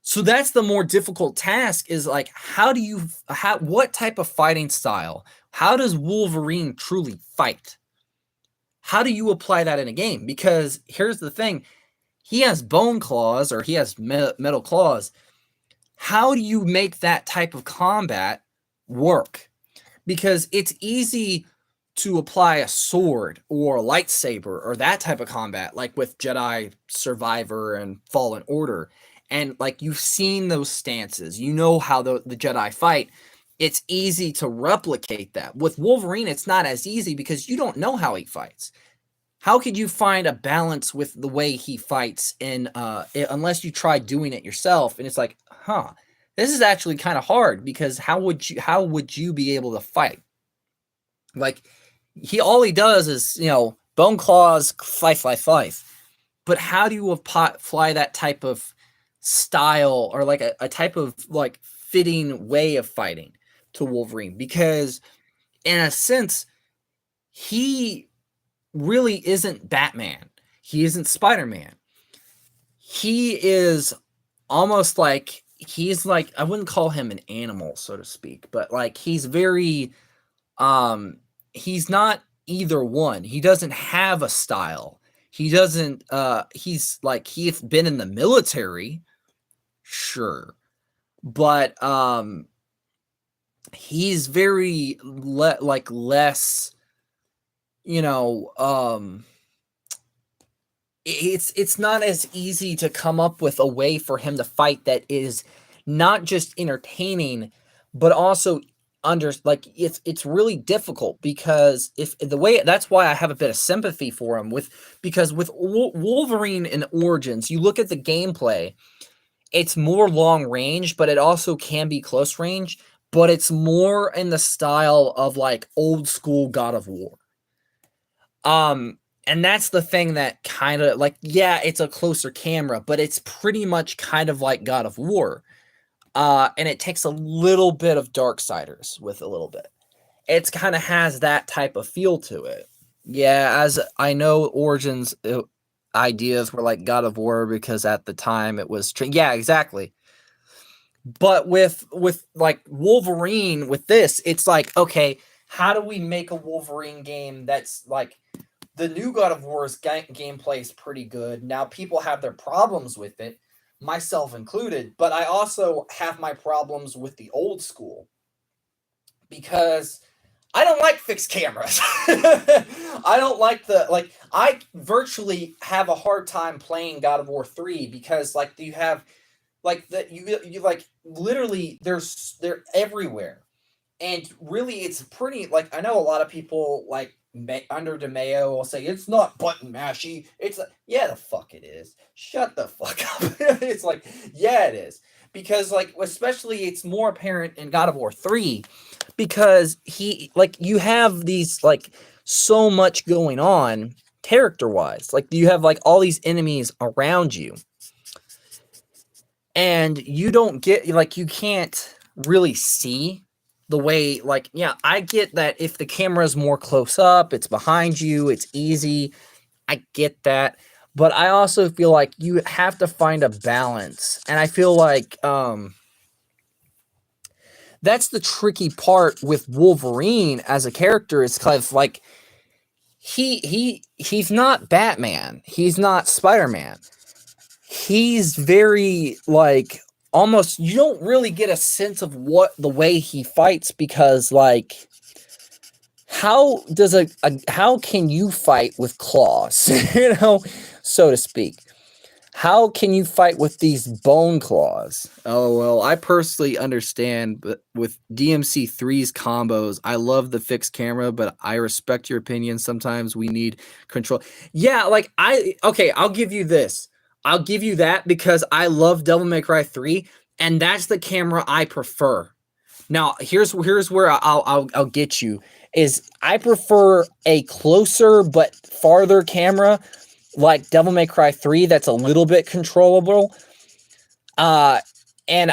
So that's the more difficult task, is like, what type of fighting style? How does Wolverine truly fight? How do you apply that in a game? Because here's the thing. He has bone claws, or he has metal claws. How do you make that type of combat work? Because it's easy to apply a sword or a lightsaber or that type of combat, like with Jedi Survivor and Fallen Order. And like, you've seen those stances. You know how the Jedi fight. It's easy to replicate that. With Wolverine, it's not as easy because you don't know how he fights. How could you find a balance with the way he fights unless you try doing it yourself? And it's like, this is actually kind of hard, because how would you be able to fight? Like, all he does is, bone claws, fight. But how do you apply that type of style, or like a type of like fitting way of fighting to Wolverine? Because in a sense, he really isn't Batman. He isn't Spider-Man. He is almost like, I wouldn't call him an animal, so to speak, but like, he's very, he's not either one. He doesn't have a style. He doesn't, he's been in the military, sure, but he's very less, it's not as easy to come up with a way for him to fight that is not just entertaining, but also it's really difficult, because that's why I have a bit of sympathy for him, because with Wolverine in Origins, you look at the gameplay, it's more long range, but it also can be close range, but it's more in the style of like old school God of War. And that's the thing that kind of like, yeah, it's a closer camera, but it's pretty much kind of like God of War. And it takes a little bit of Darksiders with a little bit. It's kind of has that type of feel to it. Yeah, as I know, Origins ideas were like God of War, because at the time it was yeah, exactly. But with like Wolverine, with this, it's like, okay, how do we make a Wolverine game that's like, the new God of War's gameplay is pretty good. Now people have their problems with it, myself included, but I also have my problems with the old school, because I don't like fixed cameras. I don't like I virtually have a hard time playing God of War 3, because like, you have like that, you like, literally they're everywhere. And really, it's pretty, like, I know a lot of people like under DeMayo will say it's not button mashy. It's like, yeah, the fuck it is. Shut the fuck up. It's like, yeah, it is. Because like, especially it's more apparent in God of War 3, because you have these like so much going on character-wise. Like, you have like all these enemies around you, and you don't get like, you can't really see the way, like, yeah, I get that if the camera is more close up, it's behind you, it's easy. I get that. But I also feel like you have to find a balance. And I feel like that's the tricky part with Wolverine as a character, is kind of like he's not Batman. He's not Spider-Man. He's very like, almost, you don't really get a sense of what the way he fights, because like, how does how can you fight with claws, you know, so to speak? How can you fight with these bone claws? Oh, well, I personally understand, but with DMC3's combos, I love the fixed camera, but I respect your opinion. Sometimes we need control. Yeah, like okay, I'll give you this. I'll give you that, because I love Devil May Cry 3, and that's the camera I prefer. Now, here's where I'll get you, is I prefer a closer but farther camera like Devil May Cry 3 that's a little bit controllable, and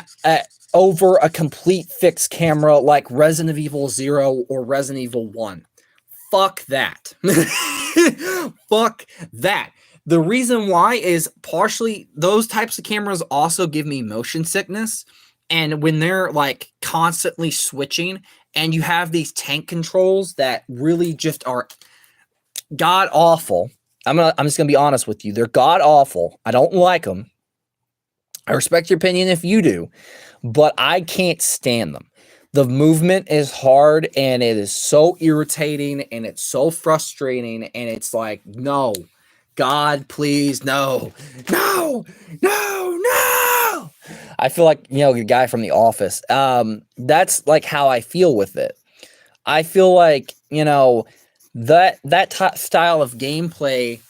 over a complete fixed camera like Resident Evil 0 or Resident Evil 1. Fuck that. Fuck that. The reason why is partially those types of cameras also give me motion sickness. And when they're like constantly switching, and you have these tank controls that really just are god awful. I'm just gonna be honest with you. They're god awful. I don't like them. I respect your opinion if you do, but I can't stand them. The movement is hard, and it is so irritating, and it's so frustrating, and it's like, no, God, please, no, no, no, no. I feel like, you know, the guy from The Office. That's like how I feel with it. I feel like, you know, that style of gameplay,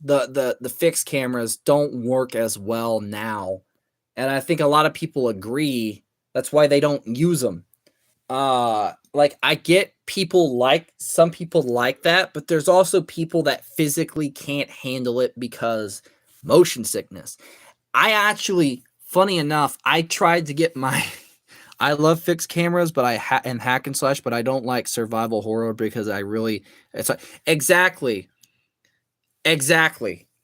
the fixed cameras don't work as well now, and I think a lot of people agree. That's why they don't use them. Like, I get some people like that, but there's also people that physically can't handle it because motion sickness. I actually, funny enough, I tried to get my I love fixed cameras, but and hack and slash, but I don't like survival horror, because it's like, exactly.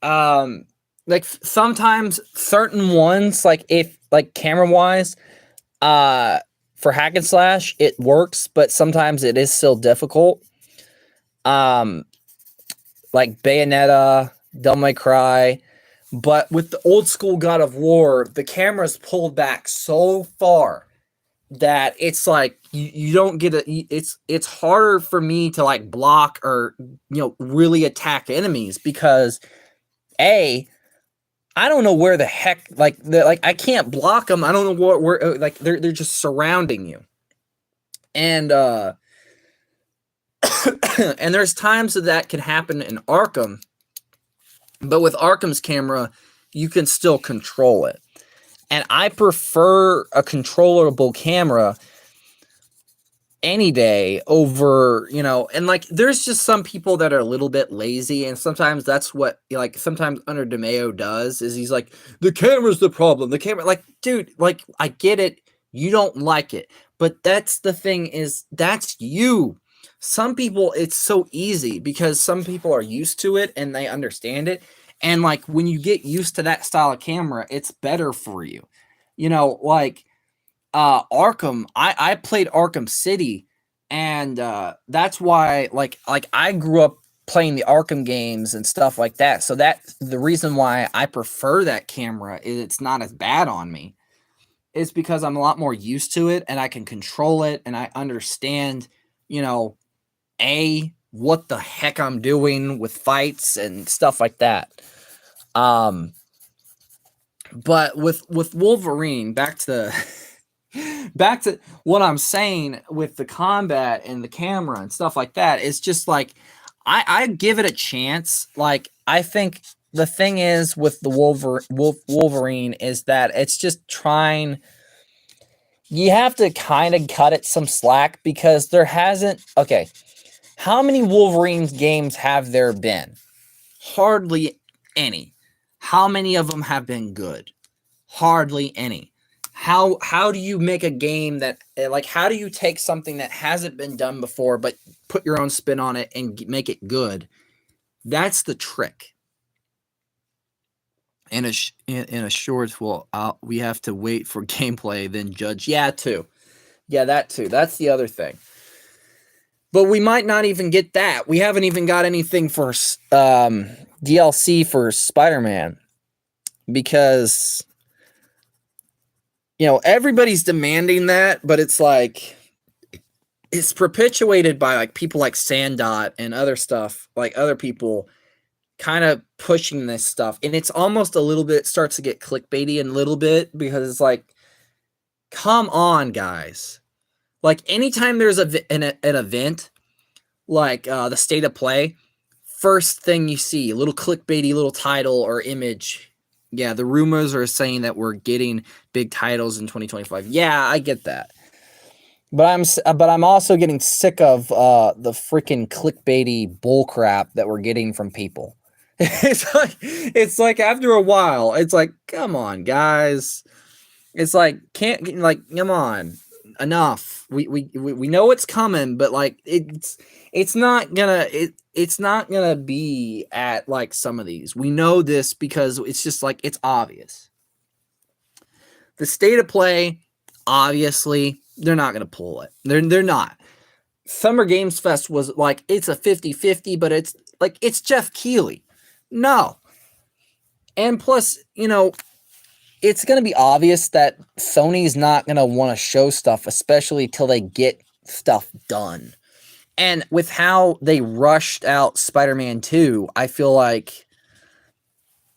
Like, sometimes certain ones, like, if like camera wise, for hack and slash, it works, but sometimes it is still difficult. Like Bayonetta, Devil May Cry. But with the old school God of War, the camera's pulled back so far that it's like you don't get it's harder for me to like block or, you know, really attack enemies, because I don't know where the heck, like, I can't block them. I don't know where like they're just surrounding you, and and there's times that can happen in Arkham, but with Arkham's camera, you can still control it. And I prefer a controllable camera any day over, you know, and like, there's just some people that are a little bit lazy, and sometimes that's what, like, sometimes Under DeMeo does, is he's like, the camera's the problem. The camera, like, dude, like, I get it. You don't like it, but that's the thing, is that's you. Some people, it's so easy because some people are used to it and they understand it. And like, when you get used to that style of camera, it's better for you. You know, like Arkham, I played Arkham City, and that's why like I grew up playing the Arkham games and stuff like that. So that's the reason why I prefer that camera, is it's not as bad on me. It's because I'm a lot more used to it, and I can control it, and I understand, you know, what the heck I'm doing with fights and stuff like that. But with Wolverine, back to what I'm saying with the combat and the camera and stuff like that, it's just like, I give it a chance. Like, I think the thing is with the Wolverine is that it's just trying. You have to kind of cut it some slack, because there hasn't. Okay, how many Wolverine games have there been? Hardly any. How many of them have been good? Hardly any. How do you make a game that, like, how do you take something that hasn't been done before but put your own spin on it and make it good? That's the trick. In a short, well, we have to wait for gameplay, then judge. Yeah, too. Yeah, that too. That's the other thing. But we might not even get that. We haven't even got anything for DLC for Spider-Man, because everybody's demanding that, but it's like it's perpetuated by like people like Sandot and other stuff, like other people kind of pushing this stuff, and it's almost a little bit starts to get clickbaity a little bit, because it's like, come on, guys. Like, anytime there's an event like the State of Play, first thing you see, a little clickbaity little title or image. Yeah, the rumors are saying that we're getting big titles in 2025. Yeah, I get that. But I'm also getting sick of the freaking clickbaity bullcrap that we're getting from people. It's like after a while, it's like, come on, guys. It's like, come on, enough. We know it's coming, but like it's not gonna be at like some of these. We know this because it's just like, it's obvious. The State of Play, obviously, they're not gonna pull it. They're not. Summer Games Fest was like, it's a 50-50, but it's like, it's Jeff Keighley. No. And plus, it's going to be obvious that Sony's not going to want to show stuff, especially till they get stuff done. And with how they rushed out Spider-Man 2, I feel like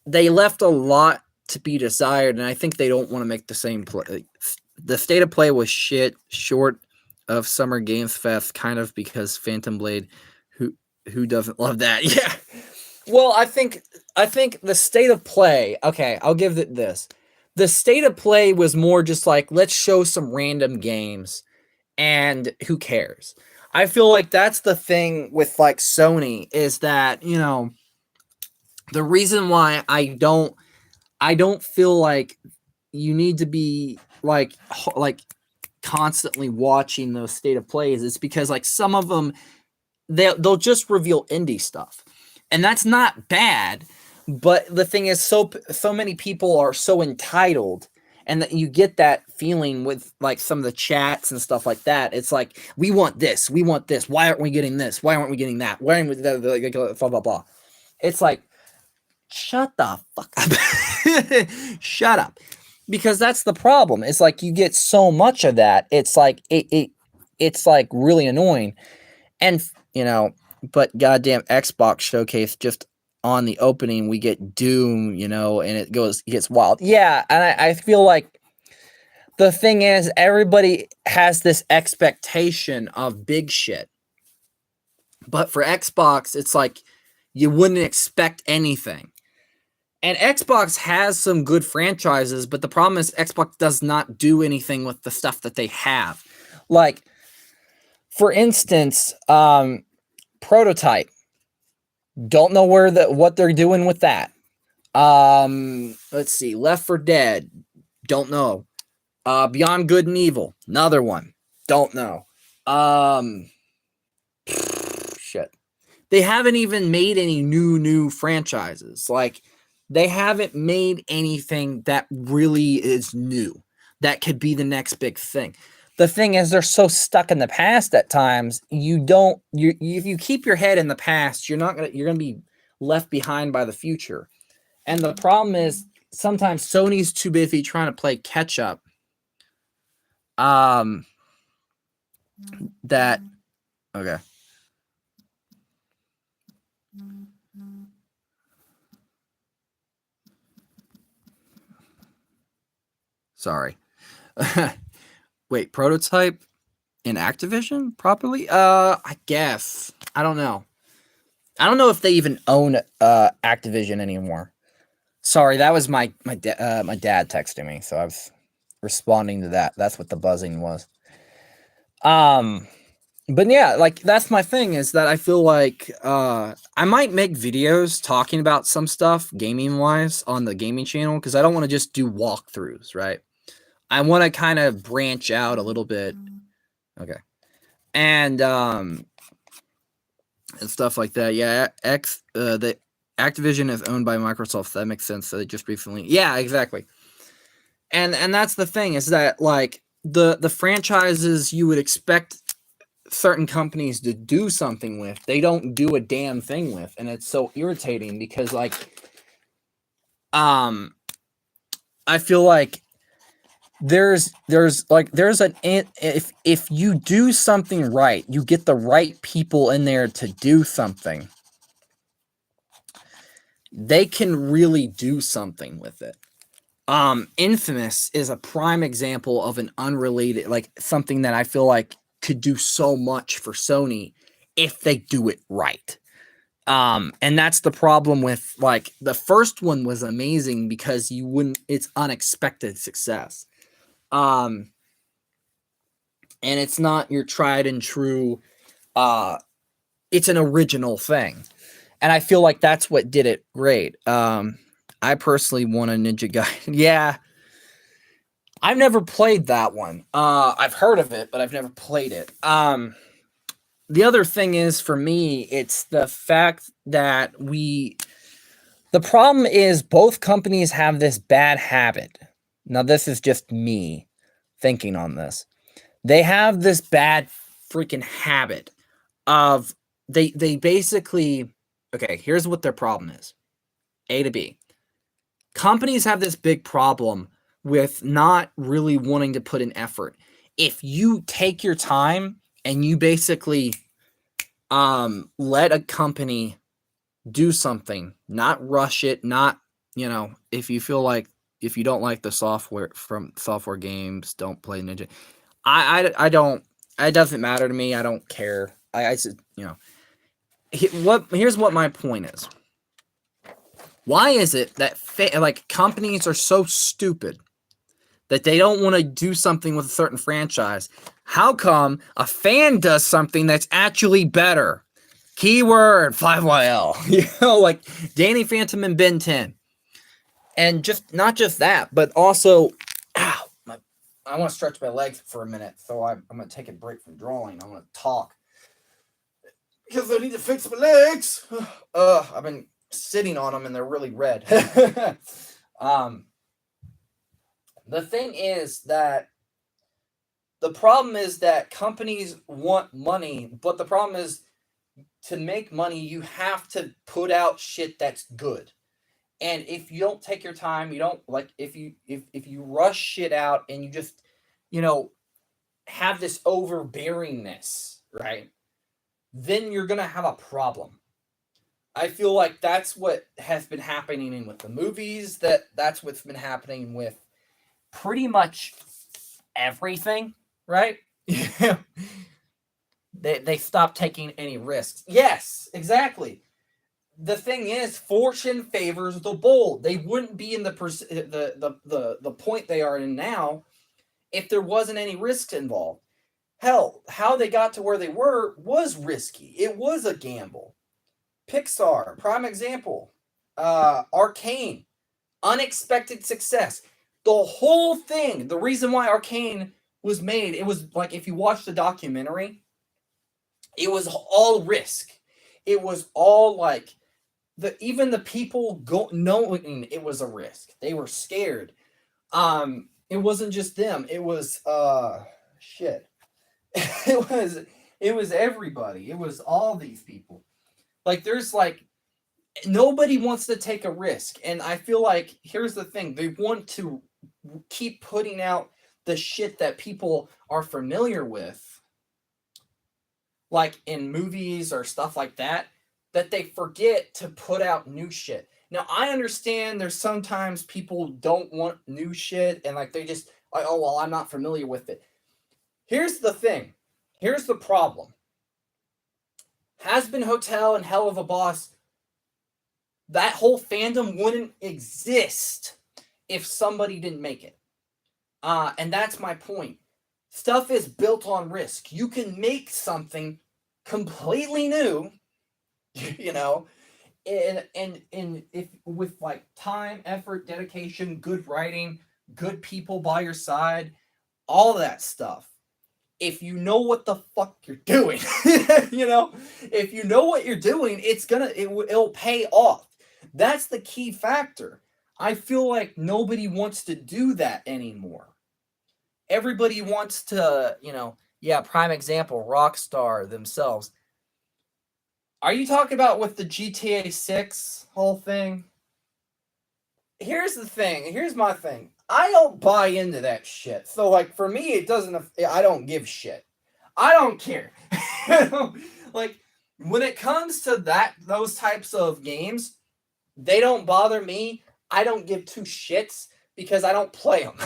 they left a lot to be desired, and I think they don't want to make the same play. The State of Play was short of Summer Games Fest, kind of, because Phantom Blade, who doesn't love that? Yeah. Well, I think the State of Play, okay, I'll give it this. The State of Play was more just like, let's show some random games, and who cares? I feel like that's the thing with like Sony, is that, the reason why I don't feel like you need to be like constantly watching those State of Plays is because like some of them, they'll just reveal indie stuff. And that's not bad, but the thing is, so many people are so entitled, and that you get that feeling with like some of the chats and stuff like that. It's like, we want this. Why aren't we getting this? Why aren't we getting that? Why aren't we blah blah blah? It's like, shut the fuck up. Shut up. Because that's the problem. It's like, you get so much of that. It's like it's like really annoying. And but goddamn, Xbox Showcase, just on the opening, we get Doom, and it gets wild. Yeah, and I feel like the thing is, everybody has this expectation of big shit. But for Xbox, it's like, you wouldn't expect anything. And Xbox has some good franchises, but the problem is Xbox does not do anything with the stuff that they have. Like, for instance, Prototype. Don't know what they're doing with that. Let's see. Left 4 Dead. Don't know. Beyond Good and Evil. Another one. Don't know. Shit. They haven't even made any new franchises. Like, they haven't made anything that really is new. That could be the next big thing. The thing is, they're so stuck in the past at times. If you keep your head in the past, you're gonna be left behind by the future. And the problem is, sometimes Sony's too busy trying to play catch up. That okay. Sorry. Wait, Prototype in Activision properly? I guess. I don't know. I don't know if they even own Activision anymore. Sorry, that was my dad texting me, so I was responding to that. That's what the buzzing was. But yeah, like that's my thing is that I feel like I might make videos talking about some stuff gaming wise on the gaming channel because I don't want to just do walkthroughs, right? I want to kind of branch out a little bit. Okay. And stuff like that. Yeah, the Activision is owned by Microsoft. That makes sense. So they just recently. Yeah, exactly. And that's the thing is that like the franchises you would expect certain companies to do something with, they don't do a damn thing with, and it's so irritating because like I feel like there's an if you do something right, you get the right people in there to do something, they can really do something with it. Infamous is a prime example of an unrelated, like something that I feel like could do so much for Sony if they do it right. And that's the problem with like the first one was amazing because it's unexpected success. And it's not your tried and true, it's an original thing. And I feel like that's what did it great. I personally want a Ninja Gaiden. Yeah. I've never played that one. I've heard of it, but I've never played it. The other thing is for me, it's the fact that the problem is both companies have this bad habit. Now, this is just me thinking on this. They have this bad freaking habit of they basically, okay, here's what their problem is. A to B. Companies have this big problem with not really wanting to put in effort. If you take your time and you basically let a company do something, not rush it, not, if you feel like if you don't like the software from software games, don't play Ninja. I don't, it doesn't matter to me. I don't care. I said, here's what my point is. Why is it that like companies are so stupid that they don't want to do something with a certain franchise? How come a fan does something that's actually better? Keyword 5YL. Like Danny Phantom and Ben 10. And just not just that, but also, I want to stretch my legs for a minute, so I'm going to take a break from drawing. I want to talk because I need to fix my legs. I've been sitting on them and they're really red. The thing is that the problem is that companies want money, but the problem is to make money, you have to put out shit that's good. And if you don't take your time, you don't like if you rush shit out and you just, have this overbearingness, right? Then you're going to have a problem. I feel like that's what has been happening with the movies, that's what's been happening with pretty much everything, right? They stopped taking any risks. Yes, exactly. The thing is, fortune favors the bold. They wouldn't be in the point they are in now if there wasn't any risk involved. Hell, how they got to where they were was risky. It was a gamble. Pixar, prime example. Arcane, unexpected success. The whole thing, the reason why Arcane was made, it was like if you watch the documentary, it was all risk. It was all like even the people knowing it was a risk. They were scared. It wasn't just them. It was shit. it was everybody. It was all these people. Like there's like nobody wants to take a risk, and I feel like here's the thing: they want to keep putting out the shit that people are familiar with, like in movies or stuff like that, that they forget to put out new shit. Now, I understand there's sometimes people don't want new shit and like they just like, oh, well, I'm not familiar with it. Here's the thing. Here's the problem. Hazbin Hotel and Hell of a Boss, that whole fandom wouldn't exist if somebody didn't make it. And that's my point. Stuff is built on risk. You can make something completely new, you know, and if with like time, effort, dedication, good writing, good people by your side, all that stuff. If you know what the fuck you're doing, you know, if you know what you're doing, it'll pay off. That's the key factor. I feel like nobody wants to do that anymore. Everybody wants to, yeah, prime example, Rockstar themselves. Are you talking about with the GTA 6 whole thing? Here's the thing. Here's my thing. I don't buy into that shit. So, like, for me, it doesn't, I don't give shit. I don't care. Like, when it comes to those types of games, they don't bother me. I don't give two shits because I don't play them.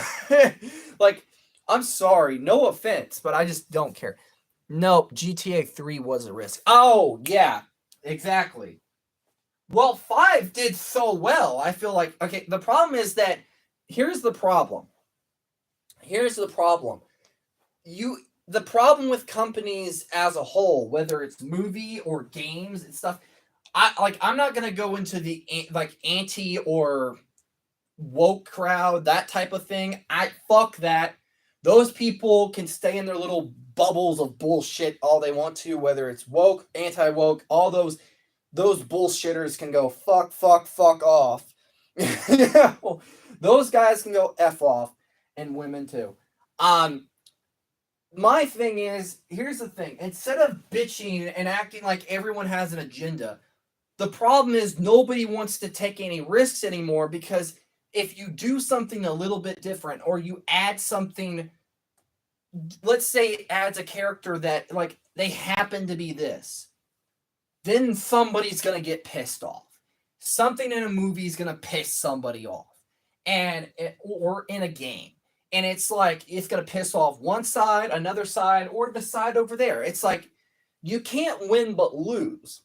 Like, I'm sorry, no offense, but I just don't care. Nope, GTA 3 was a risk. Oh, yeah, exactly. Well, 5 did so well. I feel like, okay, the problem is that, here's the problem. Here's the problem. The problem with companies as a whole, whether it's movie or games and stuff, I'm not gonna go into the like anti or woke crowd, that type of thing. Fuck that. Those people can stay in their little bubbles of bullshit all they want to, whether it's woke, anti woke, all those bullshitters can go fuck off. Those guys can go F off, and women too. My thing is, here's the thing. Instead of bitching and acting like everyone has an agenda, the problem is nobody wants to take any risks anymore, because if you do something a little bit different, or you add something, let's say it adds a character that, like, they happen to be this, then somebody's going to get pissed off. Something in a movie is going to piss somebody off, or in a game. And it's like, it's going to piss off one side, another side, or the side over there. It's like, you can't win but lose.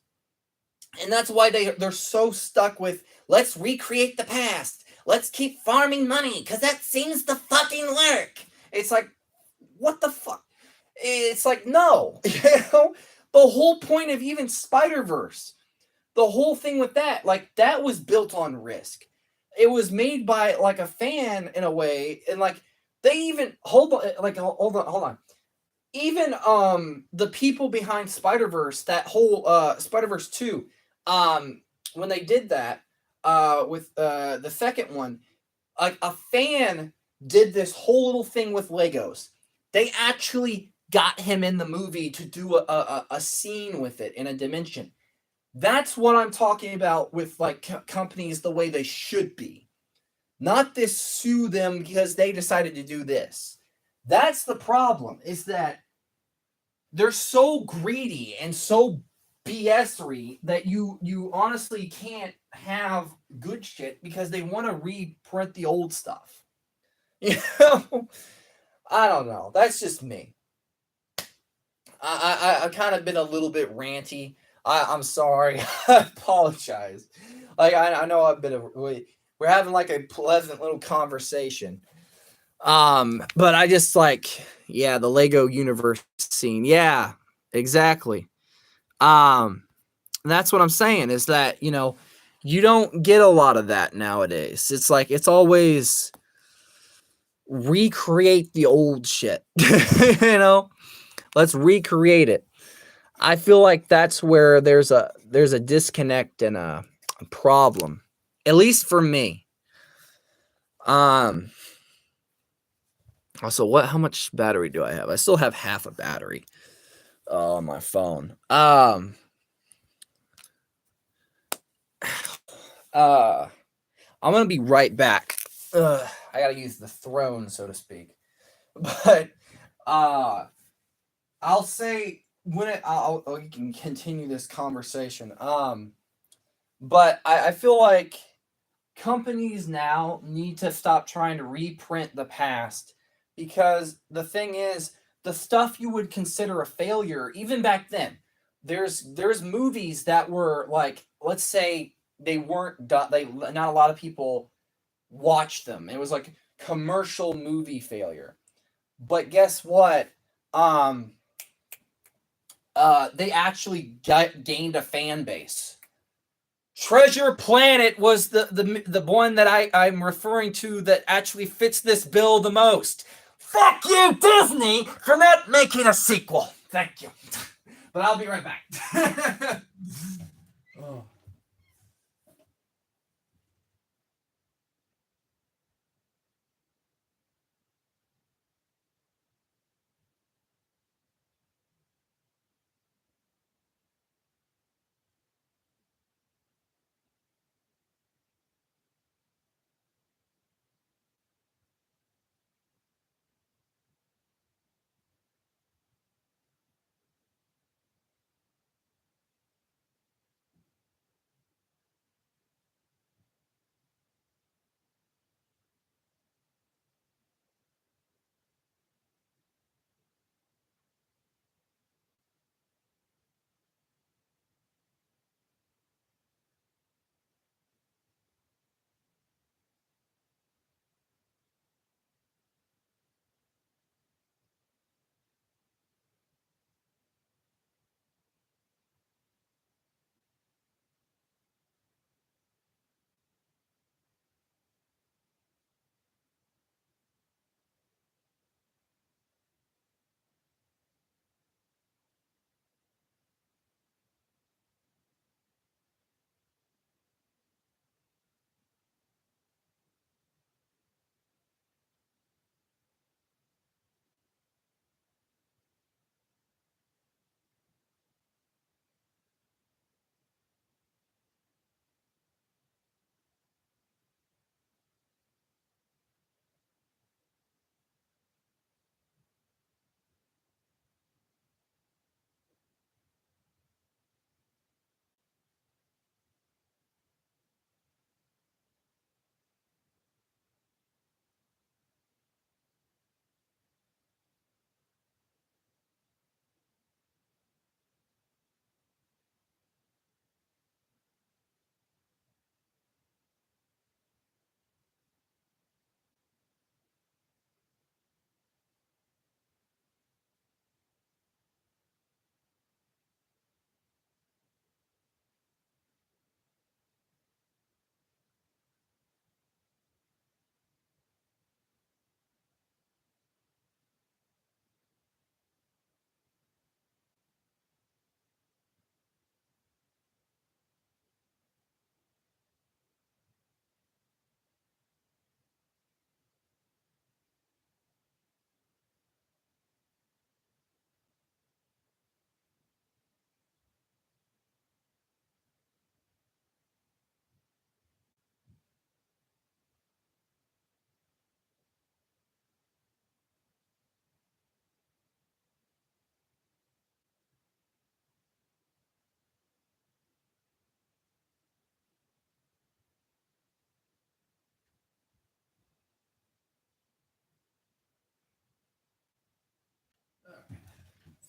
And that's why they're so stuck with, let's recreate the past. Let's keep farming money, because that seems to fucking work. It's like, what the fuck? It's like, no. The whole point of even Spider-Verse, the whole thing with that, like, that was built on risk. It was made by, like, a fan in a way, and, like, they even hold on. Even the people behind Spider-Verse, that whole Spider-Verse 2, when they did that with the second one, like, a fan did this whole little thing with Legos. They actually got him in the movie to do a scene with it in a dimension. That's what I'm talking about with, like, companies the way they should be. Not this sue them because they decided to do this. That's the problem, is that they're so greedy and so BS-y that you honestly can't have good shit because they want to reprint the old stuff. You know? I don't know. That's just me. I've kind of been a little bit ranty. I'm sorry. I apologize. Like, I know I've been we're having like a pleasant little conversation. But I just, like, yeah, the Lego universe scene. Yeah, exactly. That's what I'm saying, is that, you don't get a lot of that nowadays. It's like, it's always recreate the old shit. Let's recreate it. I feel like that's where there's a disconnect and a problem, at least for me. Also, how much battery do I have? I still have half a battery on my phone. I'm gonna be right back. I gotta use the throne, so to speak. But I'll say when we can continue this conversation. But I feel like companies now need to stop trying to reprint the past, because the thing is, the stuff you would consider a failure, even back then, there's movies that were, like, let's say they weren't done, not a lot of people watched them. It was like commercial movie failure. But guess what? Um, they actually gained a fan base. Treasure Planet was the one that I'm referring to that actually fits this bill the most. Fuck you, Disney, for not making a sequel. Thank you. But I'll be right back. Oh.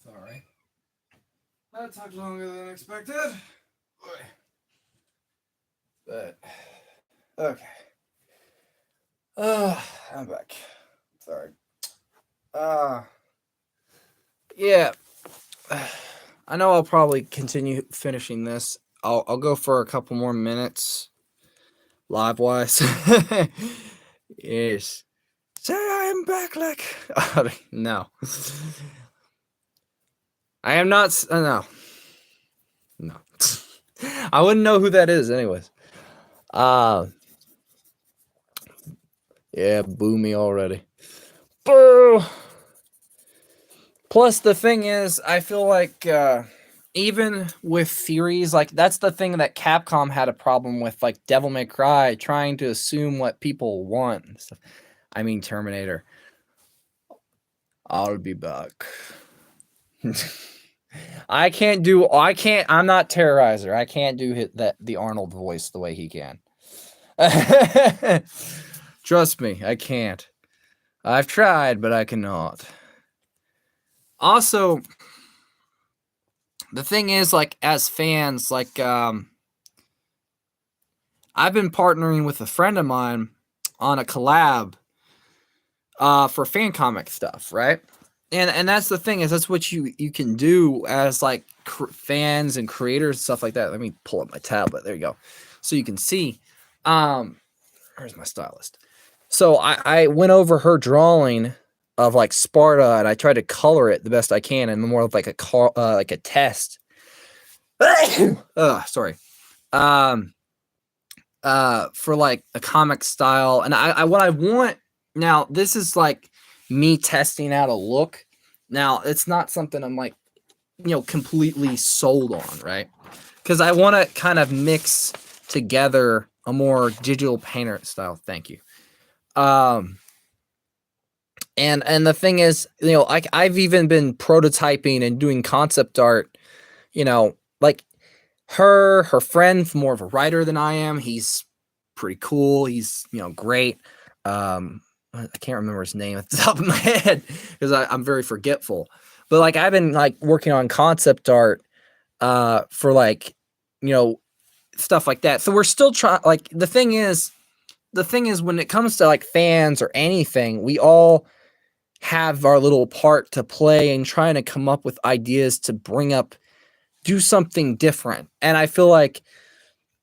Sorry. That took longer than expected. But okay. I'm back. Sorry. Yeah. I know I'll probably continue finishing this. I'll go for a couple more minutes live wise. Yes. Say I am back like no. I am not no. No. I wouldn't know who that is anyways. Yeah, boo me already. Boo. Plus the thing is, I feel like even with theories, like that's the thing that Capcom had a problem with, like Devil May Cry trying to assume what people want and stuff. I mean Terminator. I'll be back. I'm not Terrorizer. I can't do the Arnold voice the way he can. Trust me, I can't. I've tried, but I cannot. Also, the thing is, like, as fans, like, I've been partnering with a friend of mine on a collab for fan comic stuff, right? And that's the thing, is that's what you can do as like fans and creators and stuff like that. Let me pull up my tablet. There you go, so you can see. Where's my stylist? So I went over her drawing of like Sparta, and I tried to color it the best I can, and more of like a test. Sorry. For like a comic style, and I what I want now. This is like me testing out a look. Now it's not something I'm like, completely sold on, right? Because I want to kind of mix together a more digital painter style. Thank you. And the thing is, I've even been prototyping and doing concept art, like her friend's more of a writer than I am. He's pretty cool. He's, great. I can't remember his name at the top of my head because I'm very forgetful. But like I've been like working on concept art for like, stuff like that. So we're still trying. Like the thing is when it comes to like fans or anything, we all have our little part to play in trying to come up with ideas to do something different. And I feel like,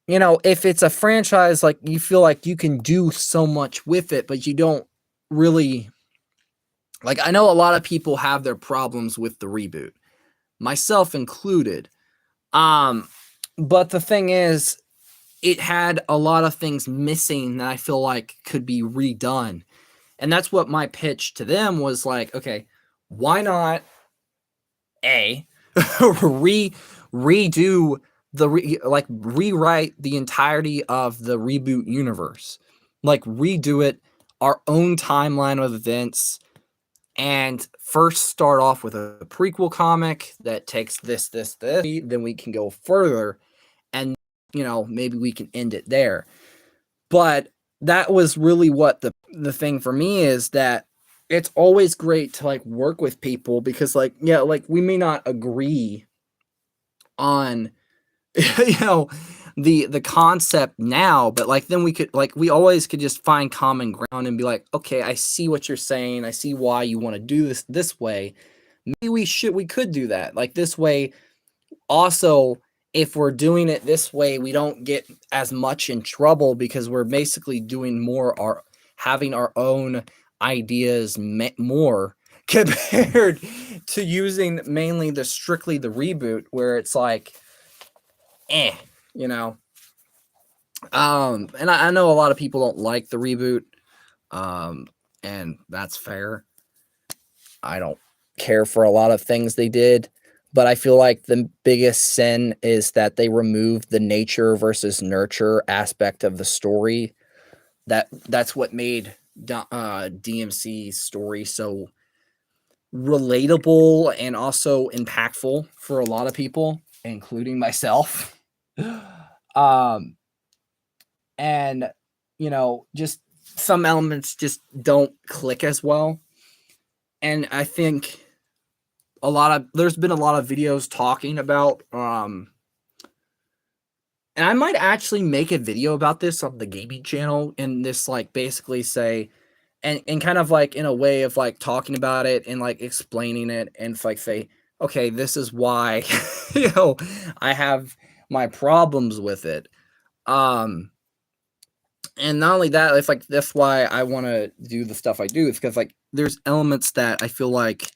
if it's a franchise, like you feel like you can do so much with it, but you don't really, like, I know a lot of people have their problems with the reboot, myself included. But the thing is, it had a lot of things missing that I feel like could be redone. And that's what my pitch to them was like, okay, why not redo rewrite the entirety of the reboot universe, like redo it, our own timeline of events, and first start off with a prequel comic that takes this, then we can go further, and maybe we can end it there. But that was really what the thing for me is, that it's always great to like work with people, because like, yeah, like we may not agree on the concept now, but like then we always could just find common ground and be like, okay, I see what you're saying, I see why you want to do this way. Maybe we could do that like this way. Also, if we're doing it this way, we don't get as much in trouble, because we're basically doing having our own ideas more compared to using mainly strictly the reboot, where it's like, you know. And I know a lot of people don't like the reboot, and that's fair. I don't care for a lot of things they did, but I feel like the biggest sin is that they removed the nature versus nurture aspect of the story. That's what made DMC's story so relatable and also impactful for a lot of people, including myself. And just some elements just don't click as well. And I think there's been a lot of videos talking about, and I might actually make a video about this on the gaming channel, and this like basically say, and kind of like in a way of like talking about it and like explaining it, and like say, okay, this is why, I have my problems with it. And not only that, it's like that's why I want to do the stuff I do. It's because like there's elements that I feel like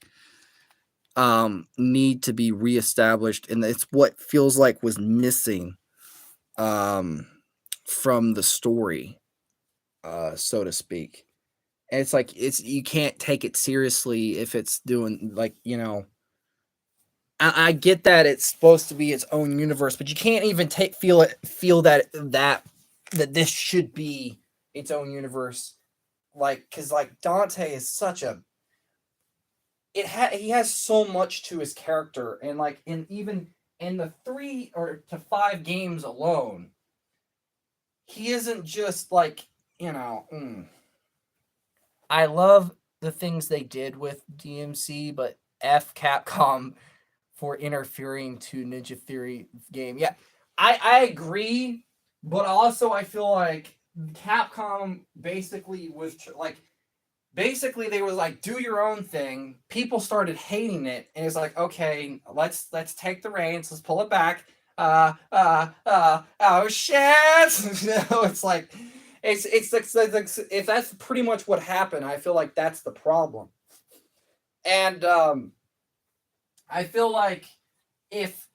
need to be reestablished, and it's what feels like was missing from the story, so to speak. And it's like you can't take it seriously if it's doing like, I get that it's supposed to be its own universe, but you can't even feel that this should be its own universe, like, because like Dante is he has so much to his character, and like even in the 3 or to 5 games alone, he isn't just like, I love the things they did with DMC, but F Capcom for interfering to Ninja Theory game. Yeah, I agree, but also I feel like Capcom basically was like basically they was like, do your own thing. People started hating it, and it's like, okay, let's take the reins, let's pull it back. Oh shit! It's like, if that's pretty much what happened, I feel like that's the problem. And I feel like if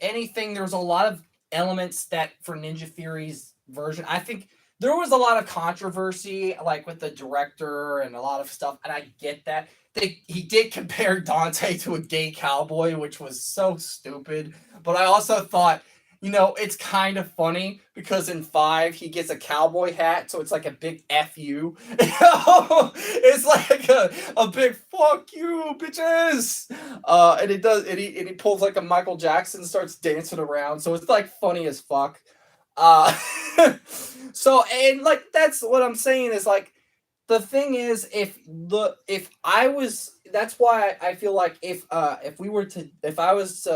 anything, there's a lot of elements that for Ninja Theory's version, I think there was a lot of controversy, like with the director and a lot of stuff, and I get that. He did compare Dante to a gay cowboy, which was so stupid. But I also thought, it's kind of funny because in 5 he gets a cowboy hat, so it's like a big F you. It's like a big fuck you, bitches. And it does, and he pulls like a Michael Jackson, and starts dancing around, so it's like funny as fuck. Uh, so, and like that's what I'm saying is like, the thing is, if I was, that's why I feel like if I was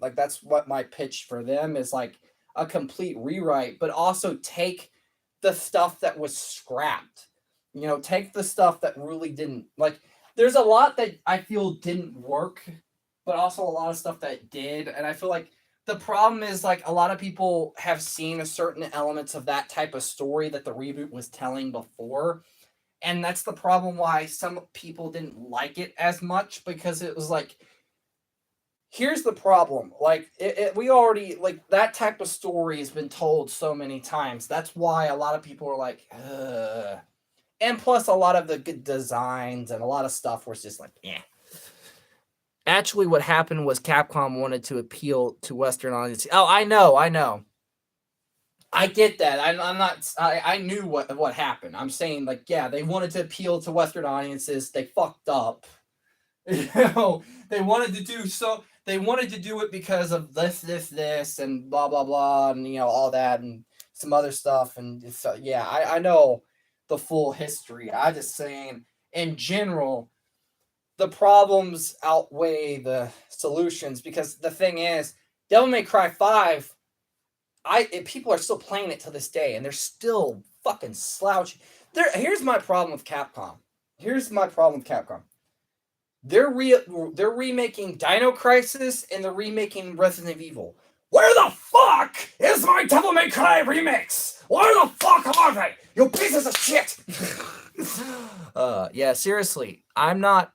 like, that's what my pitch for them is, like a complete rewrite, but also take the stuff that was scrapped. Take the stuff that really didn't, like, there's a lot that I feel didn't work, but also a lot of stuff that did, and I feel like the problem is, like, a lot of people have seen a certain elements of that type of story that the reboot was telling before, and that's the problem why some people didn't like it as much, because it was like, here's the problem, like, we already, like, that type of story has been told so many times. That's why a lot of people are like, ugh. And plus, a lot of the good designs and a lot of stuff was just like, yeah. Actually, what happened was Capcom wanted to appeal to Western audiences. Oh, I know. I get that. I'm not. I knew what happened. I'm saying, like, yeah, they wanted to appeal to Western audiences. They fucked up. They wanted to do so. They wanted to do it because of this, and blah blah blah, and all that, and some other stuff, and so yeah, I know the full history. I just saying, in general, the problems outweigh the solutions, because the thing is, Devil May Cry 5, people are still playing it to this day, and they're still fucking slouching. Here's my problem with Capcom. They're remaking Dino Crisis, and they're remaking Resident Evil. Where the fuck is my Devil May Cry remix? Where the fuck are they? You pieces of shit! Yeah, seriously, I'm not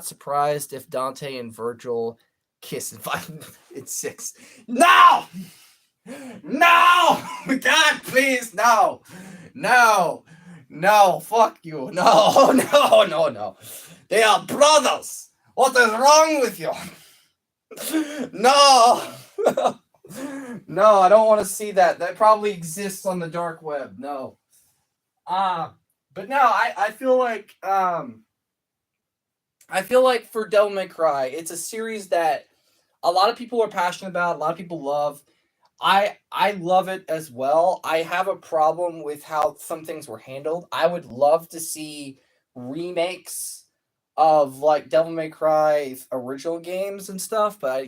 surprised if Dante and Virgil kiss in 5 and 6. No! No! God, please, no! No, fuck you. No. They are brothers. What is wrong with you? No! No, I don't want to see that. That probably exists on the dark web. No. But no, I feel like for Devil May Cry, it's a series that a lot of people are passionate about, a lot of people love. I love it as well. I have a problem with how some things were handled. I would love to see remakes of, like, Devil May Cry original games and stuff, but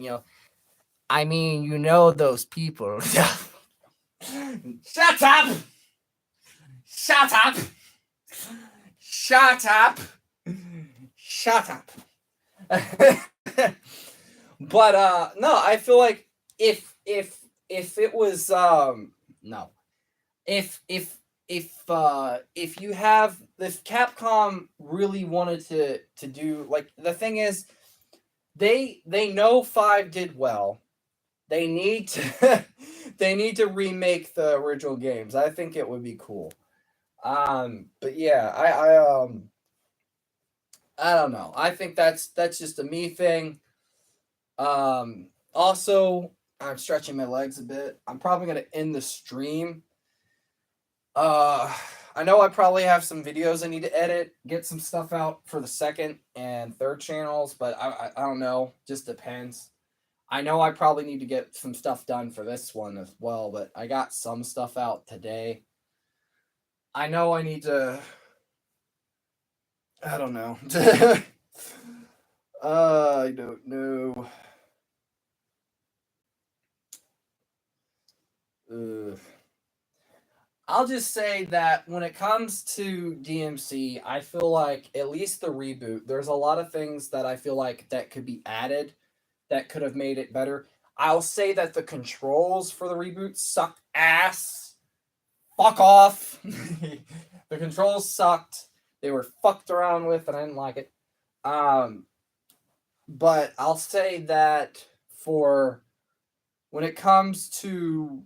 I mean, those people. Shut up! Shut up! Shut up! Shut up! But no, I feel like if it was no, if you have, if Capcom really wanted to do, like, the thing is, they know 5 did well. They need to they need to remake the original games. I think it would be cool. But yeah, I don't know. I think that's just a me thing. Also, I'm stretching my legs a bit. I'm probably gonna end the stream. I know I probably have some videos I need to edit, get some stuff out for the second and third channels, but I don't know. Just depends. I know I probably need to get some stuff done for this one as well, but I got some stuff out today. I know I need to. I don't know. I don't know. I'll just say that when it comes to DMC, I feel like at least the reboot, there's a lot of things that I feel like that could be added that could have made it better. I'll say that the controls for the reboot sucked ass. Fuck off. The controls sucked. They were fucked around with, and I didn't like it. But I'll say that for when it comes to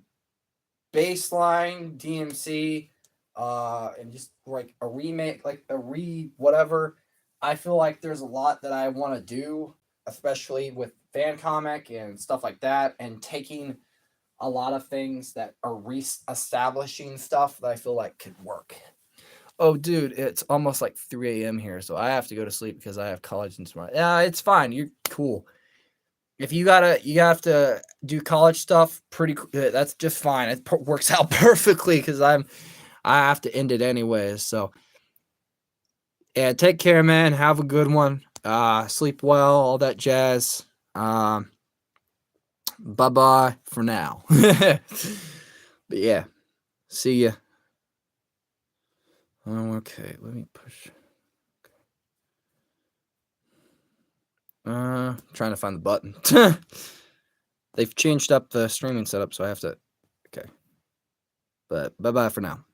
baseline DMC, and just like a remake, like a whatever, I feel like there's a lot that I want to do, especially with fan comic and stuff like that, and taking a lot of things that are re-establishing stuff that I feel like could work. Oh, dude, it's almost like 3 a.m. here, so I have to go to sleep because I have college and tomorrow. Yeah, it's fine. You're cool. If you have to do college stuff, that's just fine. It works out perfectly because I have to end it anyways. So, yeah, take care, man. Have a good one. Sleep well, all that jazz. Bye-bye for now. But yeah, see ya. Oh, okay, let me push. Trying to find the button. They've changed up the streaming setup, so I have to. Okay. But bye-bye for now.